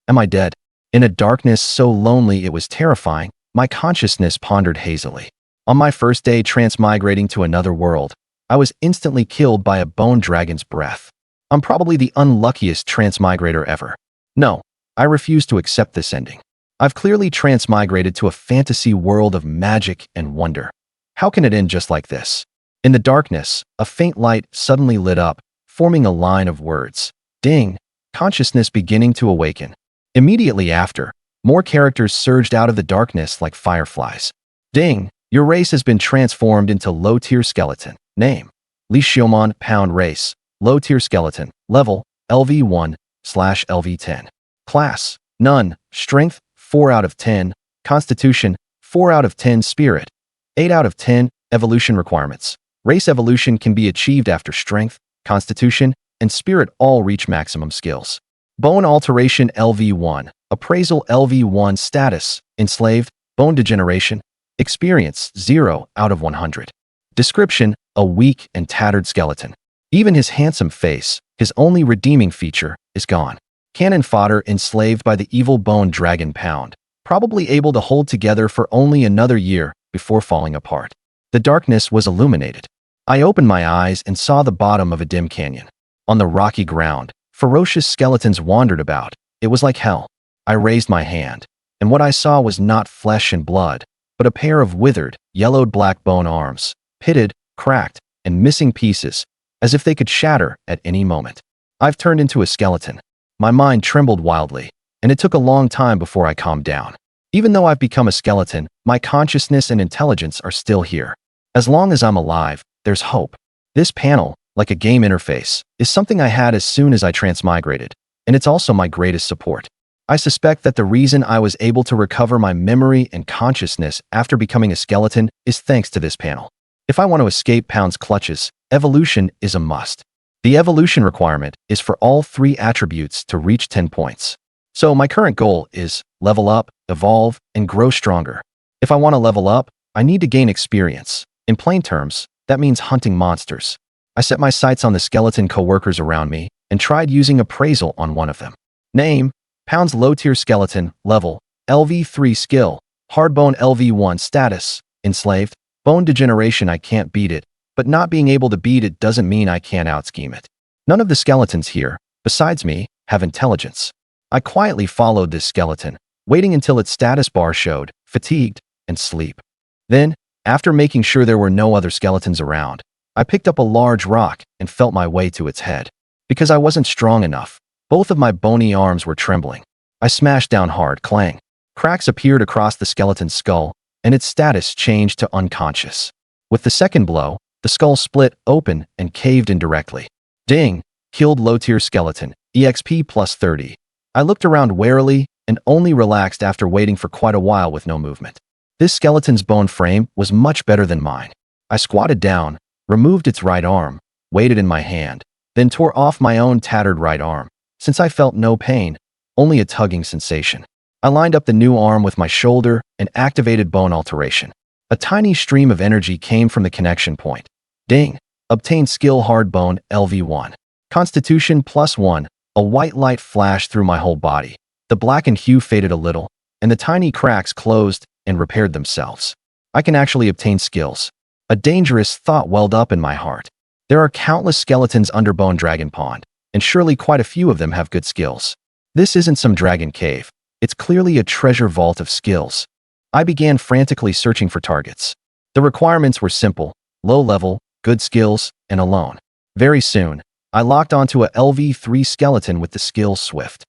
Am I dead? In a darkness so lonely it was terrifying, my consciousness pondered hazily. On my first day transmigrating to another world, I was instantly killed by a bone dragon's breath. I'm probably the unluckiest transmigrator ever. No, I refuse to accept this ending. I've clearly transmigrated to a fantasy world of magic and wonder. How can it end just like this? In the darkness, a faint light suddenly lit up, forming a line of words. Ding! Consciousness beginning to awaken. Immediately after, more characters surged out of the darkness like fireflies. Ding! Your race has been transformed into low-tier skeleton. Name: Xiuman Pound Race. Low-tier skeleton. Level: LV1/LV10. Class: None. Strength: 4 out of 10. Constitution: 4 out of 10. Spirit: 8 out of 10. Evolution requirements. Race evolution can be achieved after Strength, Constitution, and Spirit all reach maximum skills. Bone alteration LV1. Appraisal LV1. Status: Enslaved. Bone degeneration. Experience: 0 out of 100. Description: a weak and tattered skeleton. Even his handsome face, his only redeeming feature, is gone. Cannon fodder enslaved by the evil bone dragon Pound, probably able to hold together for only another year before falling apart. The darkness was illuminated. I opened my eyes and saw the bottom of a dim canyon. On the rocky ground, ferocious skeletons wandered about. It was like hell. I raised my hand, and what I saw was not flesh and blood, but a pair of withered, yellowed black bone arms, pitted, cracked, and missing pieces, as if they could shatter at any moment. I've turned into a skeleton. My mind trembled wildly, and it took a long time before I calmed down. Even though I've become a skeleton, my consciousness and intelligence are still here. As long as I'm alive, there's hope. This panel, like a game interface, is something I had as soon as I transmigrated, and it's also my greatest support. I suspect that the reason I was able to recover my memory and consciousness after becoming a skeleton is thanks to this panel. If I want to escape Pound's clutches, evolution is a must. The evolution requirement is for all 3 attributes to reach 10 points. So my current goal is level up, evolve, and grow stronger. If I want to level up, I need to gain experience. In plain terms, that means hunting monsters. I set my sights on the skeleton co-workers around me and tried using appraisal on one of them. Name: Pound's low-tier skeleton. Level: LV3. Skill: Hardbone. LV1. Status: Enslaved. Bone degeneration. I can't beat it, but not being able to beat it doesn't mean I can't outscheme it. None of the skeletons here, besides me, have intelligence. I quietly followed this skeleton, waiting until its status bar showed fatigued and sleep. Then, after making sure there were no other skeletons around, I picked up a large rock and felt my way to its head. Because I wasn't strong enough, both of my bony arms were trembling. I smashed down hard. Clang. Cracks appeared across the skeleton's skull, and its status changed to unconscious. With the second blow, the skull split open and caved in directly. Ding! Killed low-tier skeleton. EXP plus 30. I looked around warily and only relaxed after waiting for quite a while with no movement. This skeleton's bone frame was much better than mine. I squatted down, removed its right arm, weighed it in my hand, then tore off my own tattered right arm. Since I felt no pain, only a tugging sensation, I lined up the new arm with my shoulder and activated bone alteration. A tiny stream of energy came from the connection point. Ding! Obtained skill hard bone. LV1. Constitution plus 1. A white light flashed through my whole body. The blackened hue faded a little, and the tiny cracks closed and repaired themselves. I can actually obtain skills. A dangerous thought welled up in my heart. There are countless skeletons under Bone Dragon Pond, and surely quite a few of them have good skills. This isn't some dragon cave. It's clearly a treasure vault of skills. I began frantically searching for targets. The requirements were simple: low level, good skills, and alone. Very soon, I locked onto a LV3 skeleton with the skill Swift.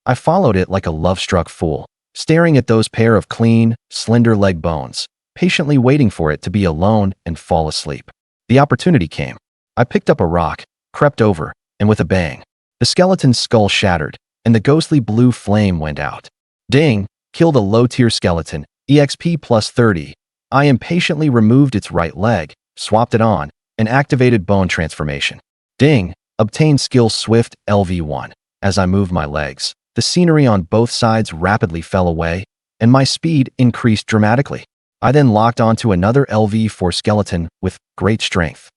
I followed it like a love-struck fool, staring at those pair of clean, slender leg bones, patiently waiting for it to be alone and fall asleep. The opportunity came. I picked up a rock, crept over, and with a bang, the skeleton's skull shattered, and the ghostly blue flame went out. Ding! Killed a low-tier skeleton. EXP plus 30. I impatiently removed its right leg, swapped it on, and activated bone transformation. Ding! Obtained skill Swift. LV1. As I moved my legs, the scenery on both sides rapidly fell away, and my speed increased dramatically. I then locked onto another LV4 skeleton with great strength.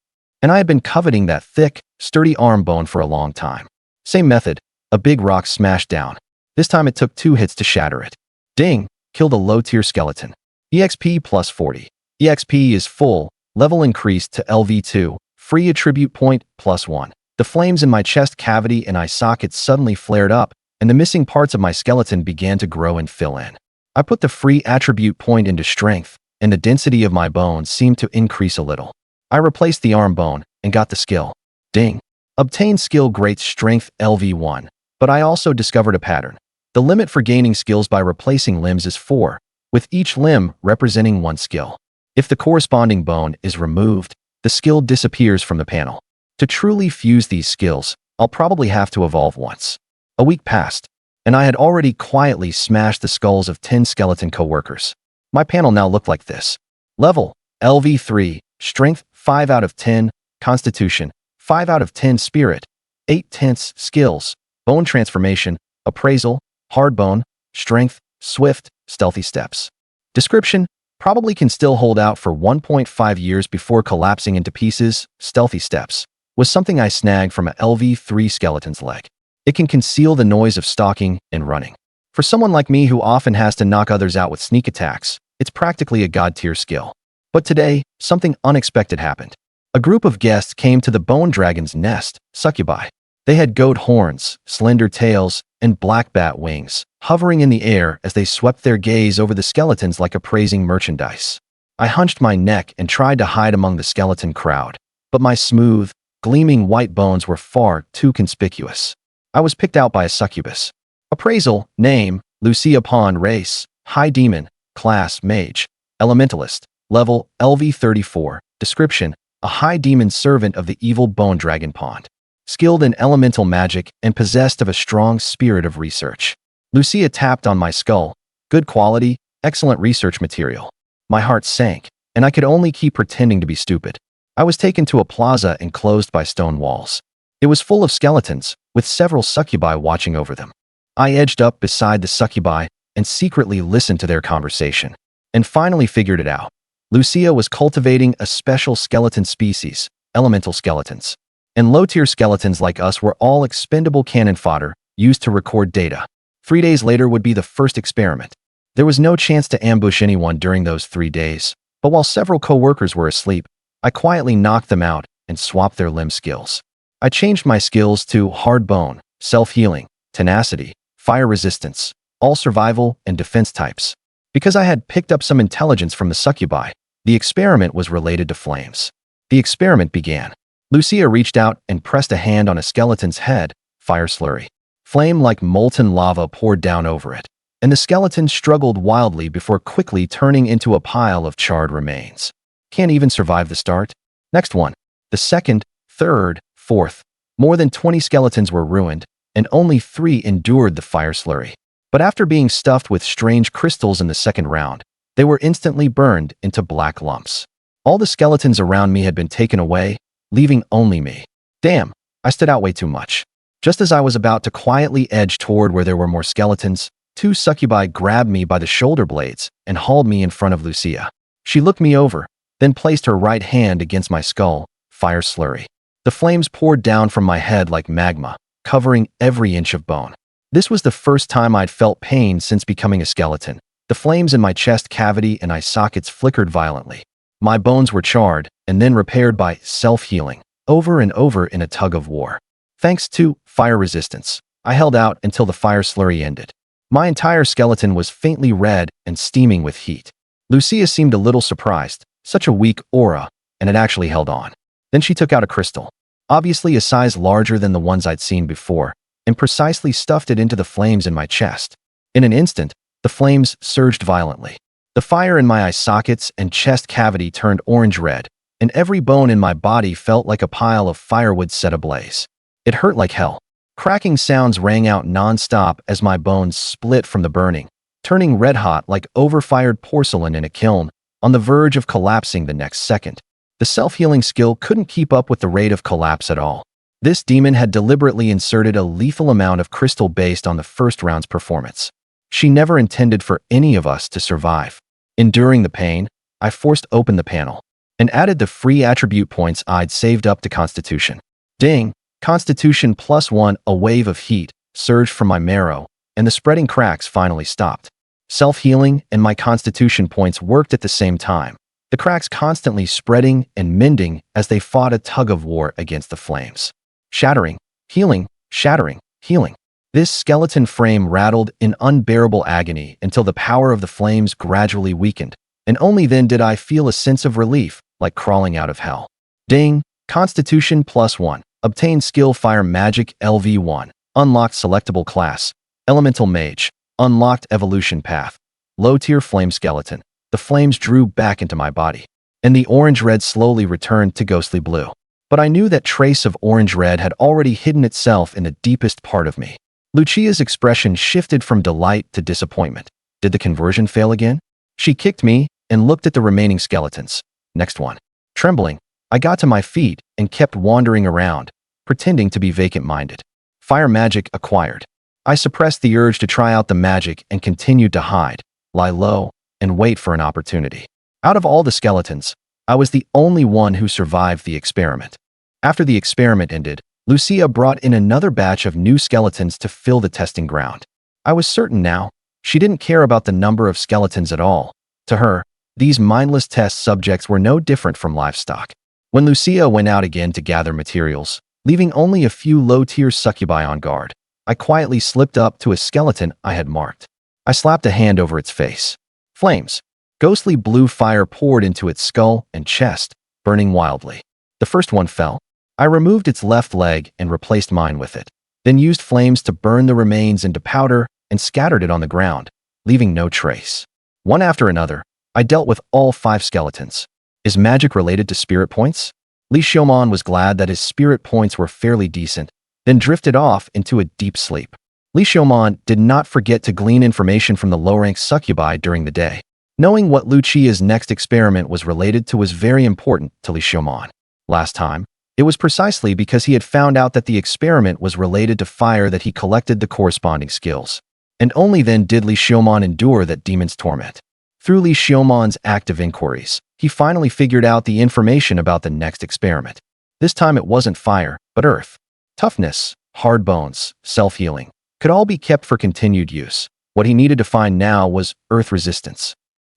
And I had been coveting that thick, sturdy arm bone for a long time. Same method, a big rock smashed down. This time it took 2 hits to shatter it. Ding! Killed a low-tier skeleton. EXP plus 40. EXP is full. Level increased to LV2. Free attribute point plus 1. The flames in my chest cavity and eye sockets suddenly flared up, and the missing parts of my skeleton began to grow and fill in. I put the free attribute point into strength, and the density of my bones seemed to increase a little. I replaced the arm bone and got the skill. Ding! Obtain skill great strength LV1. But I also discovered a pattern. The limit for gaining skills by replacing limbs is 4, with each limb representing 1 skill. If the corresponding bone is removed, the skill disappears from the panel. To truly fuse these skills, I'll probably have to evolve once. A week passed, and I had already quietly smashed the skulls of 10 skeleton co-workers. My panel now looked like this. Level, LV3, Strength, 5 out of 10, Constitution, 5 out of 10 Spirit, 8 tenths Skills, Bone Transformation, Appraisal, Hard Bone, Strength, Swift, Stealthy Steps. Description, probably can still hold out for 1.5 years before collapsing into pieces. Stealthy Steps was something I snagged from a LV3 skeleton's leg. It can conceal the noise of stalking and running. For someone like me who often has to knock others out with sneak attacks, it's practically a god-tier skill. But today, something unexpected happened. A group of guests came to the bone dragon's nest, succubi. They had goat horns, slender tails, and black bat wings, hovering in the air as they swept their gaze over the skeletons like appraising merchandise. I hunched my neck and tried to hide among the skeleton crowd, but my smooth, gleaming white bones were far too conspicuous. I was picked out by a succubus. Appraisal, name, Lucia pawn race, high demon, class mage, elementalist, level LV34, description, a high demon servant of the evil bone dragon pond. Skilled in elemental magic and possessed of a strong spirit of research. Lucia tapped on my skull. Good quality, excellent research material. My heart sank, and I could only keep pretending to be stupid. I was taken to a plaza enclosed by stone walls. It was full of skeletons, with several succubi watching over them. I edged up beside the succubi and secretly listened to their conversation, and finally figured it out. Lucia was cultivating a special skeleton species, elemental skeletons. And low-tier skeletons like us were all expendable cannon fodder, used to record data. 3 days later would be the first experiment. There was no chance to ambush anyone during those 3 days, but while several co-workers were asleep, I quietly knocked them out and swapped their limb skills. I changed my skills to hard bone, self-healing, tenacity, fire resistance, all survival and defense types. Because I had picked up some intelligence from the succubi, the experiment was related to flames. The experiment began. Lucia reached out and pressed a hand on a skeleton's head, fire slurry. Flame like molten lava poured down over it, and the skeleton struggled wildly before quickly turning into a pile of charred remains. Can't even survive the start. Next one. The second, third, fourth. More than 20 skeletons were ruined, and only 3 endured the fire slurry. But after being stuffed with strange crystals in the second round, they were instantly burned into black lumps. All the skeletons around me had been taken away, leaving only me. Damn, I stood out way too much. Just as I was about to quietly edge toward where there were more skeletons, 2 succubi grabbed me by the shoulder blades and hauled me in front of Lucia. She looked me over, then placed her right hand against my skull, fire slurry. The flames poured down from my head like magma, covering every inch of bone. This was the first time I'd felt pain since becoming a skeleton. The flames in my chest cavity and eye sockets flickered violently. My bones were charred and then repaired by self-healing, over and over in a tug of war. Thanks to fire resistance, I held out until the fire slurry ended. My entire skeleton was faintly red and steaming with heat. Lucia seemed a little surprised, such a weak aura, and it actually held on. Then she took out a crystal, obviously a size larger than the ones I'd seen before, and precisely stuffed it into the flames in my chest. In an instant, the flames surged violently. The fire in my eye sockets and chest cavity turned orange-red, and every bone in my body felt like a pile of firewood set ablaze. It hurt like hell. Cracking sounds rang out non-stop as my bones split from the burning, turning red-hot like overfired porcelain in a kiln, on the verge of collapsing the next second. The self-healing skill couldn't keep up with the rate of collapse at all. This demon had deliberately inserted a lethal amount of crystal based on the first round's performance. She never intended for any of us to survive. Enduring the pain, I forced open the panel and added the free attribute points I'd saved up to Constitution. Ding! Constitution +1, a wave of heat surged from my marrow, and the spreading cracks finally stopped. Self-healing and my constitution points worked at the same time, the cracks constantly spreading and mending as they fought a tug-of-war against the flames. Shattering, healing, shattering, healing. This skeleton frame rattled in unbearable agony until the power of the flames gradually weakened, and only then did I feel a sense of relief, like crawling out of hell. Ding! Constitution +1. Obtain skill Fire Magic LV1. Unlocked selectable class. Elemental Mage. Unlocked evolution path. Low-tier flame skeleton. The flames drew back into my body, and the orange-red slowly returned to ghostly blue. But I knew that trace of orange-red had already hidden itself in the deepest part of me. Lucia's expression shifted from delight to disappointment. Did the conversion fail again? She kicked me and looked at the remaining skeletons. Next one. Trembling, I got to my feet and kept wandering around, pretending to be vacant-minded. Fire magic acquired. I suppressed the urge to try out the magic and continued to hide, lie low, and wait for an opportunity. Out of all the skeletons, I was the only one who survived the experiment. After the experiment ended, Lucia brought in another batch of new skeletons to fill the testing ground. I was certain now, she didn't care about the number of skeletons at all. To her, these mindless test subjects were no different from livestock. When Lucia went out again to gather materials, leaving only a few low-tier succubi on guard, I quietly slipped up to a skeleton I had marked. I slapped a hand over its face. Flames. Ghostly blue fire poured into its skull and chest, burning wildly. The first one fell. I removed its left leg and replaced mine with it, then used flames to burn the remains into powder and scattered it on the ground, leaving no trace. One after another, I dealt with all 5 skeletons. Is magic related to spirit points? Xiuman was glad that his spirit points were fairly decent, then drifted off into a deep sleep. Xiuman did not forget to glean information from the low-rank succubi during the day. Knowing what Lucia's next experiment was related to was very important to Xiuman. Last time, it was precisely because he had found out that the experiment was related to fire that he collected the corresponding skills. And only then did Xiuman endure that demon's torment. Through Xiuman's active inquiries, he finally figured out the information about the next experiment. This time it wasn't fire, but earth. Toughness, hard bones, self-healing, could all be kept for continued use. What he needed to find now was earth resistance.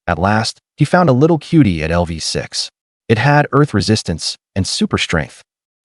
At last, he found a little cutie at LV6. It had earth resistance and super strength.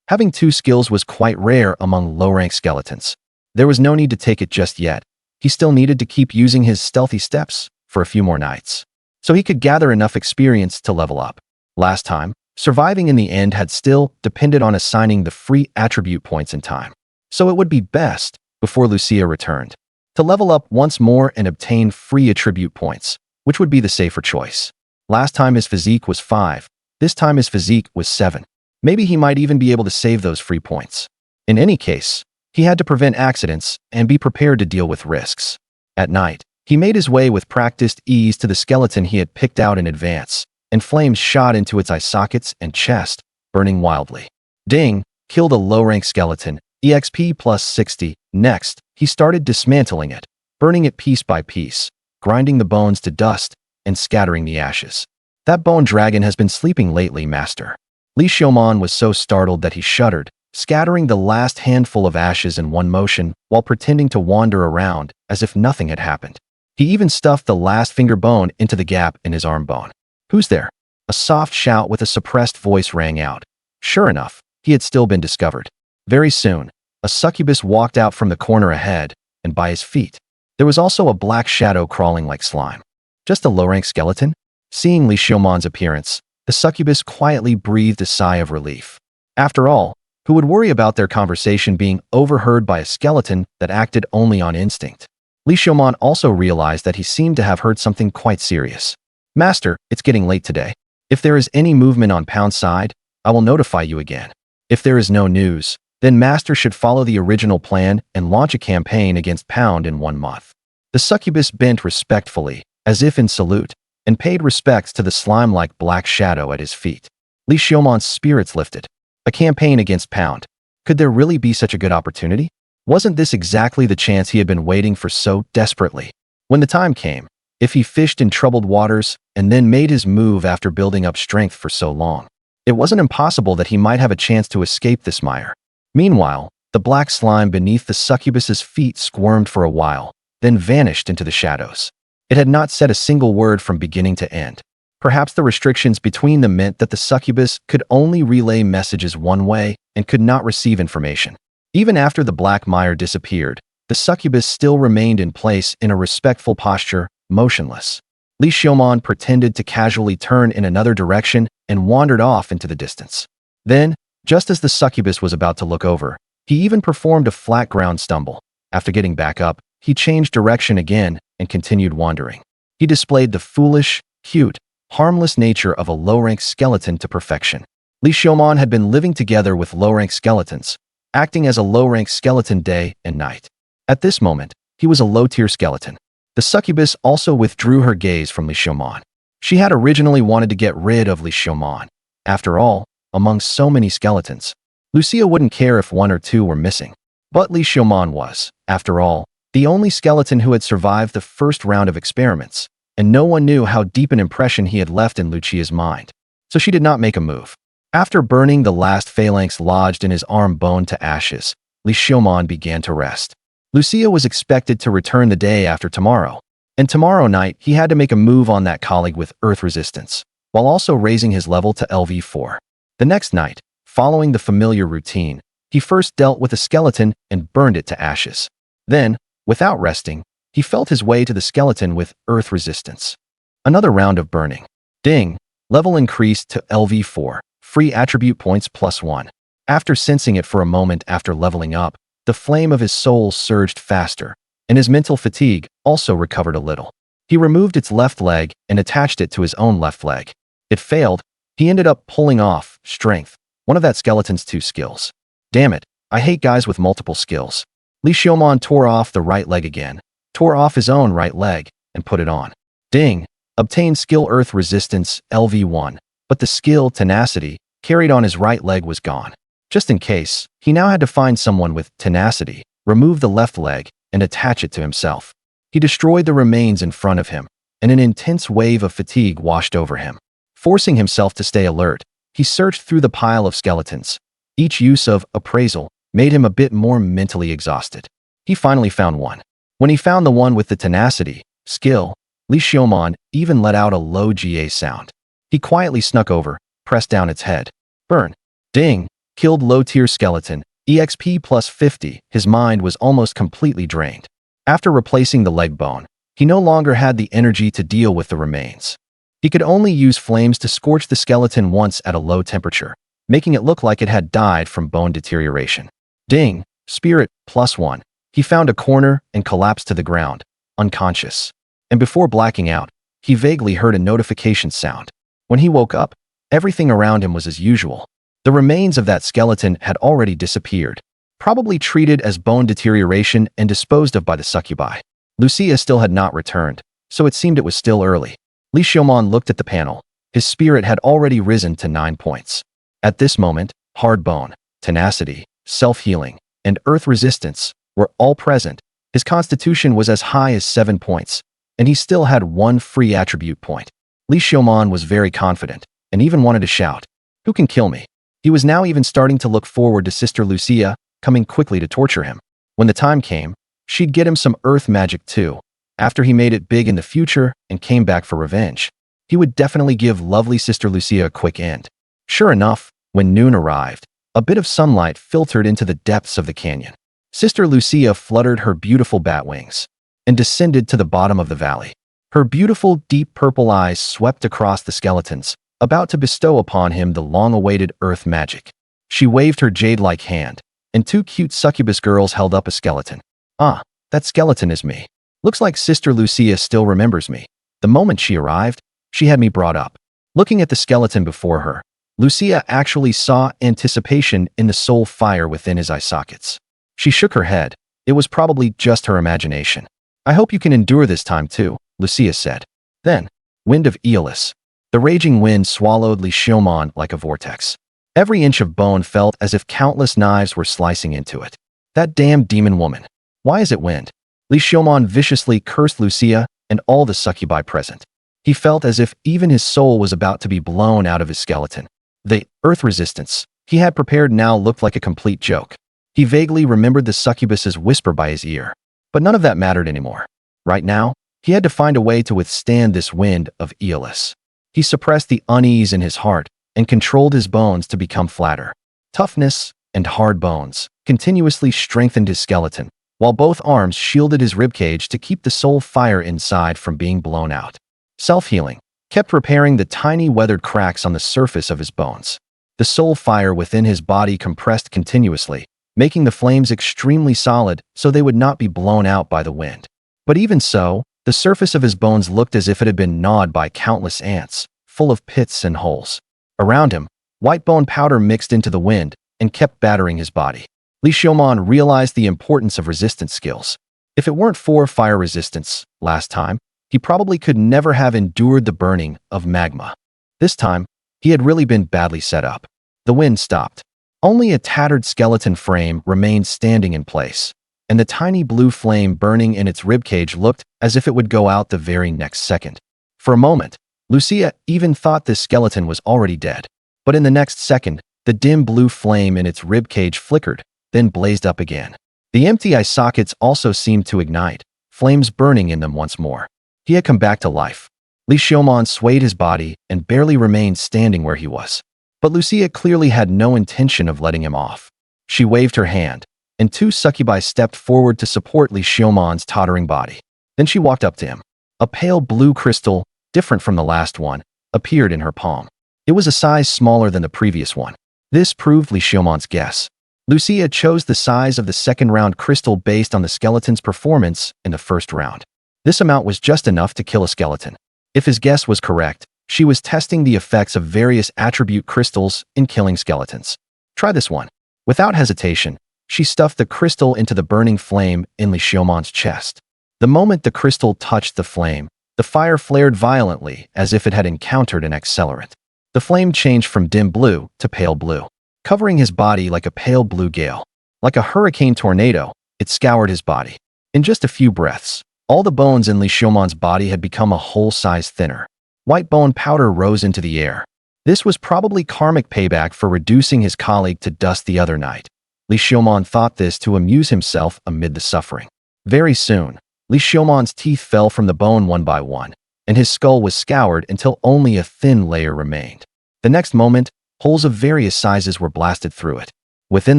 Having 2 skills was quite rare among low-rank skeletons. There was no need to take it just yet. He still needed to keep using his stealthy steps for a few more nights, so he could gather enough experience to level up. Last time, surviving in the end had still depended on assigning the free attribute points in time. So it would be best, before Lucia returned, to level up once more and obtain free attribute points, which would be the safer choice. Last time his physique was 5, this time his physique was 7. Maybe he might even be able to save those free points. In any case, he had to prevent accidents and be prepared to deal with risks. At night, he made his way with practiced ease to the skeleton he had picked out in advance, and flames shot into its eye sockets and chest, burning wildly. Ding! Killed a low-rank skeleton, EXP plus 60. Next, he started dismantling it, burning it piece by piece, grinding the bones to dust, and scattering the ashes. That bone dragon has been sleeping lately, master. Xiuman was so startled that he shuddered, scattering the last handful of ashes in one motion while pretending to wander around as if nothing had happened. He even stuffed the last finger bone into the gap in his arm bone. Who's there? A soft shout with a suppressed voice rang out. Sure enough, he had still been discovered. Very soon, a succubus walked out from the corner ahead, and by his feet, there was also a black shadow crawling like slime. Just a low-rank skeleton? Seeing Xiuman's appearance, the succubus quietly breathed a sigh of relief. After all, who would worry about their conversation being overheard by a skeleton that acted only on instinct? Xiuman also realized that he seemed to have heard something quite serious. Master, it's getting late today. If there is any movement on Pound's side, I will notify you again. If there is no news, then Master should follow the original plan and launch a campaign against Pound in 1 month. The succubus bent respectfully, as if in salute, and paid respects to the slime-like black shadow at his feet. Xiuman's spirits lifted. A campaign against Pound. Could there really be such a good opportunity? Wasn't this exactly the chance he had been waiting for so desperately? When the time came, if he fished in troubled waters and then made his move after building up strength for so long, it wasn't impossible that he might have a chance to escape this mire. Meanwhile, the black slime beneath the succubus's feet squirmed for a while, then vanished into the shadows. It had not said a single word from beginning to end. Perhaps the restrictions between them meant that the succubus could only relay messages one way and could not receive information. Even after the black mire disappeared, the succubus still remained in place in a respectful posture, motionless. Xiuman pretended to casually turn in another direction and wandered off into the distance. Then, just as the succubus was about to look over, he even performed a flat ground stumble. After getting back up, he changed direction again and continued wandering. He displayed the foolish, cute, harmless nature of a low-rank skeleton to perfection. Xiuman had been living together with low-rank skeletons, acting as a low-rank skeleton day and night. At this moment, he was a low-tier skeleton. The succubus also withdrew her gaze from Xiuman. She had originally wanted to get rid of Xiuman. After all, among so many skeletons, Lucia wouldn't care if one or two were missing. But Xiuman was, after all, the only skeleton who had survived the first round of experiments, and no one knew how deep an impression he had left in Lucia's mind. So she did not make a move. After burning the last phalanx lodged in his arm bone to ashes, Xiuman began to rest. Lucia was expected to return the day after tomorrow, and tomorrow night he had to make a move on that colleague with earth resistance, while also raising his level to LV4. The next night, following the familiar routine, he first dealt with a skeleton and burned it to ashes. Then, without resting, he felt his way to the skeleton with earth resistance. Another round of burning. Ding! Level increased to LV4, free attribute points +1. After sensing it for a moment after leveling up, the flame of his soul surged faster, and his mental fatigue also recovered a little. He removed its left leg and attached it to his own left leg. It failed. He ended up pulling off strength, one of that skeleton's 2 skills. Damn it, I hate guys with multiple skills. Xiuman tore off the right leg again, tore off his own right leg, and put it on. Ding! Obtained skill earth resistance, LV1, but the skill tenacity carried on his right leg was gone. Just in case, he now had to find someone with tenacity, remove the left leg, and attach it to himself. He destroyed the remains in front of him, and an intense wave of fatigue washed over him. Forcing himself to stay alert, he searched through the pile of skeletons. Each use of appraisal made him a bit more mentally exhausted. He finally found one. When he found the one with the tenacity skill, Xiuman even let out a low GA sound. He quietly snuck over, pressed down its head. Burn. Ding. Killed low-tier skeleton, EXP +50. His mind was almost completely drained. After replacing the leg bone, he no longer had the energy to deal with the remains. He could only use flames to scorch the skeleton once at a low temperature, making it look like it had died from bone deterioration. Ding! Spirit +1. He found a corner and collapsed to the ground, unconscious. And before blacking out, he vaguely heard a notification sound. When he woke up, everything around him was as usual. The remains of that skeleton had already disappeared, probably treated as bone deterioration and disposed of by the succubi. Lucia still had not returned, so it seemed it was still early. Xiuman looked at the panel. His spirit had already risen to 9 points. At this moment, hard bone, tenacity, self-healing, and earth resistance were all present. His constitution was as high as 7 points, and he still had 1 free attribute point. Xiuman was very confident, and even wanted to shout, "Who can kill me?" He was now even starting to look forward to Sister Lucia coming quickly to torture him. When the time came, she'd get him some earth magic too. After he made it big in the future and came back for revenge, he would definitely give lovely Sister Lucia a quick end. Sure enough, when noon arrived, a bit of sunlight filtered into the depths of the canyon. Sister Lucia fluttered her beautiful bat wings and descended to the bottom of the valley. Her beautiful, deep purple eyes swept across the skeletons, about to bestow upon him the long-awaited earth magic. She waved her jade-like hand, and 2 cute succubus girls held up a skeleton. "Ah, that skeleton is me. Looks like Sister Lucia still remembers me. The moment she arrived, she had me brought up." Looking at the skeleton before her, Lucia actually saw anticipation in the soul fire within his eye sockets. She shook her head. It was probably just her imagination. "I hope you can endure this time too," Lucia said. Then, wind of Aeolus. The raging wind swallowed Xiuman like a vortex. Every inch of bone felt as if countless knives were slicing into it. That damn demon woman. Why is it wind? Xiuman viciously cursed Lucia and all the succubi present. He felt as if even his soul was about to be blown out of his skeleton. The earth resistance he had prepared now looked like a complete joke. He vaguely remembered the succubus's whisper by his ear. But none of that mattered anymore. Right now, he had to find a way to withstand this wind of Aeolus. He suppressed the unease in his heart and controlled his bones to become flatter. Toughness and hard bones continuously strengthened his skeleton, while both arms shielded his ribcage to keep the soul fire inside from being blown out. Self-healing kept repairing the tiny weathered cracks on the surface of his bones. The soul fire within his body compressed continuously, making the flames extremely solid so they would not be blown out by the wind. But even so, the surface of his bones looked as if it had been gnawed by countless ants, full of pits and holes. Around him, white bone powder mixed into the wind and kept battering his body. Xiuman realized the importance of resistance skills. If it weren't for fire resistance last time, he probably could never have endured the burning of magma. This time, he had really been badly set up. The wind stopped. Only a tattered skeleton frame remained standing in place, and the tiny blue flame burning in its ribcage looked as if it would go out the very next second. For a moment, Lucia even thought this skeleton was already dead. But in the next second, the dim blue flame in its ribcage flickered, then blazed up again. The empty eye sockets also seemed to ignite, flames burning in them once more. He had come back to life. Xiuman swayed his body and barely remained standing where he was. But Lucia clearly had no intention of letting him off. She waved her hand, and two succubi stepped forward to support Xiuman's tottering body. Then she walked up to him. A pale blue crystal, different from the last one, appeared in her palm. It was a size smaller than the previous one. This proved Xiuman's guess. Lucia chose the size of the second-round crystal based on the skeleton's performance in the first round. This amount was just enough to kill a skeleton. If his guess was correct, she was testing the effects of various attribute crystals in killing skeletons. Try this one. Without hesitation, she stuffed the crystal into the burning flame in Xiuman's chest. The moment the crystal touched the flame, the fire flared violently as if it had encountered an accelerant. The flame changed from dim blue to pale blue, covering his body like a pale blue gale. Like a hurricane tornado, it scoured his body. In just a few breaths, all the bones in Xiuman's body had become a whole size thinner. White bone powder rose into the air. This was probably karmic payback for reducing his colleague to dust the other night. Xiuman thought this to amuse himself amid the suffering. Very soon, Xiuman's teeth fell from the bone one by one, and his skull was scoured until only a thin layer remained. The next moment, holes of various sizes were blasted through it. Within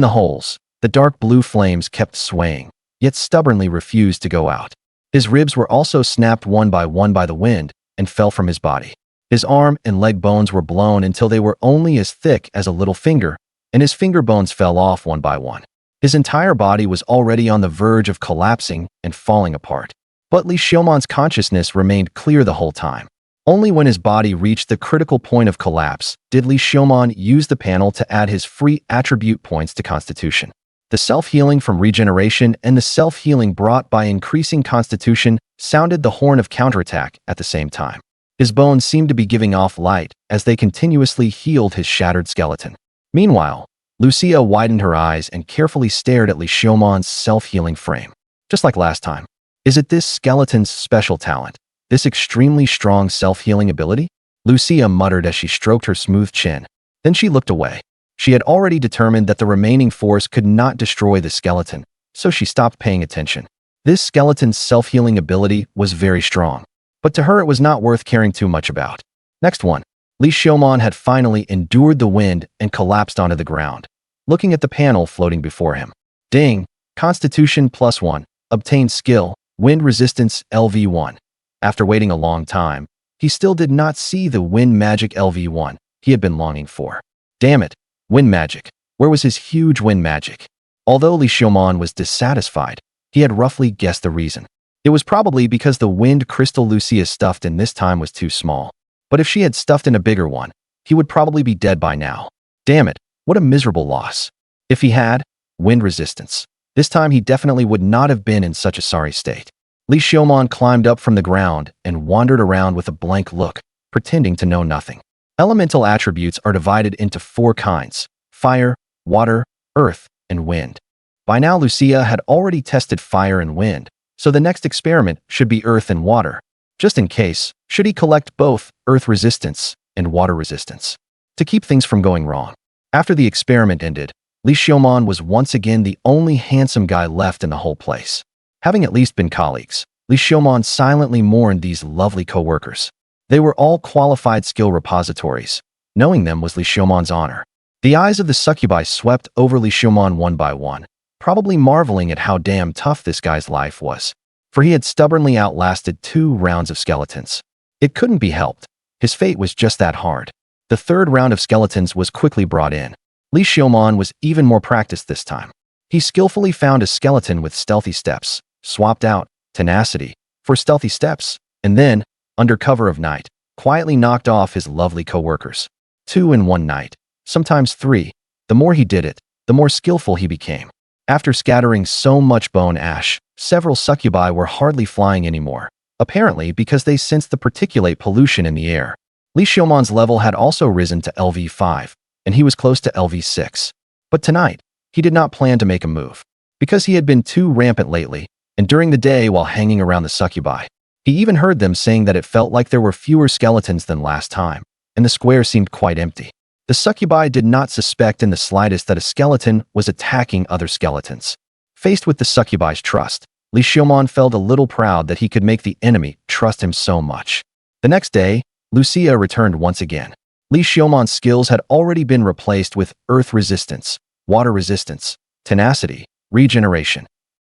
the holes, the dark blue flames kept swaying, yet stubbornly refused to go out. His ribs were also snapped one by the wind and fell from his body. His arm and leg bones were blown until they were only as thick as a little finger, and his finger bones fell off one by one. His entire body was already on the verge of collapsing and falling apart. But Xiuman's consciousness remained clear the whole time. Only when his body reached the critical point of collapse did Xiuman use the panel to add his free attribute points to Constitution. The self-healing from regeneration and the self-healing brought by increasing Constitution sounded the horn of counterattack at the same time. His bones seemed to be giving off light as they continuously healed his shattered skeleton. Meanwhile, Lucia widened her eyes and carefully stared at Xiuman's self-healing frame. Just like last time. Is it this skeleton's special talent, this extremely strong self-healing ability? Lucia muttered as she stroked her smooth chin. Then she looked away. She had already determined that the remaining force could not destroy the skeleton, so she stopped paying attention. This skeleton's self-healing ability was very strong, but to her it was not worth caring too much about. Next one. Xiuman had finally endured the wind and collapsed onto the ground, looking at the panel floating before him. Ding! Constitution +1. Obtained skill, wind resistance LV1. After waiting a long time, he still did not see the wind magic LV1 he had been longing for. Damn it! Wind magic. Where was his huge wind magic? Although Xiuman was dissatisfied, he had roughly guessed the reason. It was probably because the wind crystal Lucia stuffed in this time was too small. But if she had stuffed in a bigger one, he would probably be dead by now. Damn it, what a miserable loss. If he had wind resistance, this time he definitely would not have been in such a sorry state. Xiuman climbed up from the ground and wandered around with a blank look, pretending to know nothing. Elemental attributes are divided into 4 kinds: fire, water, earth, and wind. By now Lucia had already tested fire and wind, so the next experiment should be earth and water. Just in case, should he collect both earth resistance and water resistance to keep things from going wrong. After the experiment ended, Xiuman was once again the only handsome guy left in the whole place. Having at least been colleagues, Xiuman silently mourned these lovely co-workers. They were all qualified skill repositories. Knowing them was Xiuman's honor. The eyes of the succubi swept over Xiuman one by one, probably marveling at how damn tough this guy's life was. For he had stubbornly outlasted 2 rounds of skeletons. It couldn't be helped. His fate was just that hard. The 3rd round of skeletons was quickly brought in. Xiuman was even more practiced this time. He skillfully found a skeleton with stealthy steps, swapped out tenacity for stealthy steps, and then, under cover of night, quietly knocked off his lovely co-workers. 2 in one night, sometimes 3. The more he did it, the more skillful he became. After scattering so much bone ash, several succubi were hardly flying anymore, apparently because they sensed the particulate pollution in the air. Xiuman's level had also risen to LV5, and he was close to LV6. But tonight, he did not plan to make a move. Because he had been too rampant lately, and during the day while hanging around the succubi, he even heard them saying that it felt like there were fewer skeletons than last time, and the square seemed quite empty. The succubi did not suspect in the slightest that a skeleton was attacking other skeletons. Faced with the succubi's trust, Xiuman felt a little proud that he could make the enemy trust him so much. The next day, Lucia returned once again. Xiuman's skills had already been replaced with earth resistance, water resistance, tenacity, regeneration.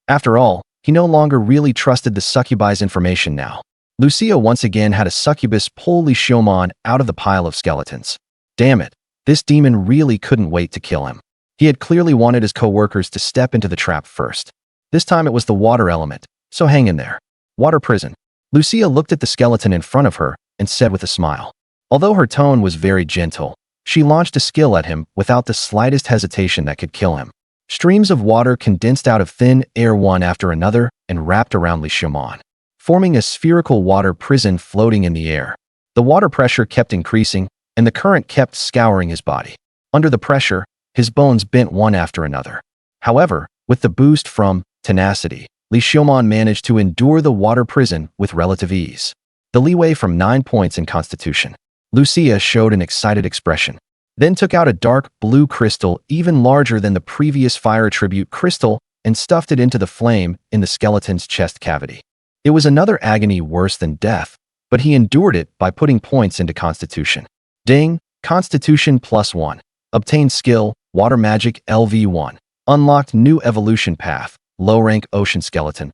After all, he no longer really trusted the succubi's information now. Lucia once again had a succubus pull Xiuman out of the pile of skeletons. Damn it, this demon really couldn't wait to kill him. He had clearly wanted his co-workers to step into the trap first. This time it was the water element, so hang in there. Water prison. Lucia looked at the skeleton in front of her and said with a smile. Although her tone was very gentle, she launched a skill at him without the slightest hesitation that could kill him. Streams of water condensed out of thin air one after another and wrapped around Xiuman, forming a spherical water prison floating in the air. The water pressure kept increasing, and the current kept scouring his body. Under the pressure, his bones bent one after another. However, with the boost from tenacity, Xiuman managed to endure the water prison with relative ease. The leeway from 9 points in constitution. Lucia showed an excited expression, then took out a dark blue crystal even larger than the previous fire attribute crystal and stuffed it into the flame in the skeleton's chest cavity. It was another agony worse than death, but he endured it by putting points into constitution. Ding, constitution +1. Obtained skill, water magic LV1. Unlocked new evolution path, low rank ocean skeleton,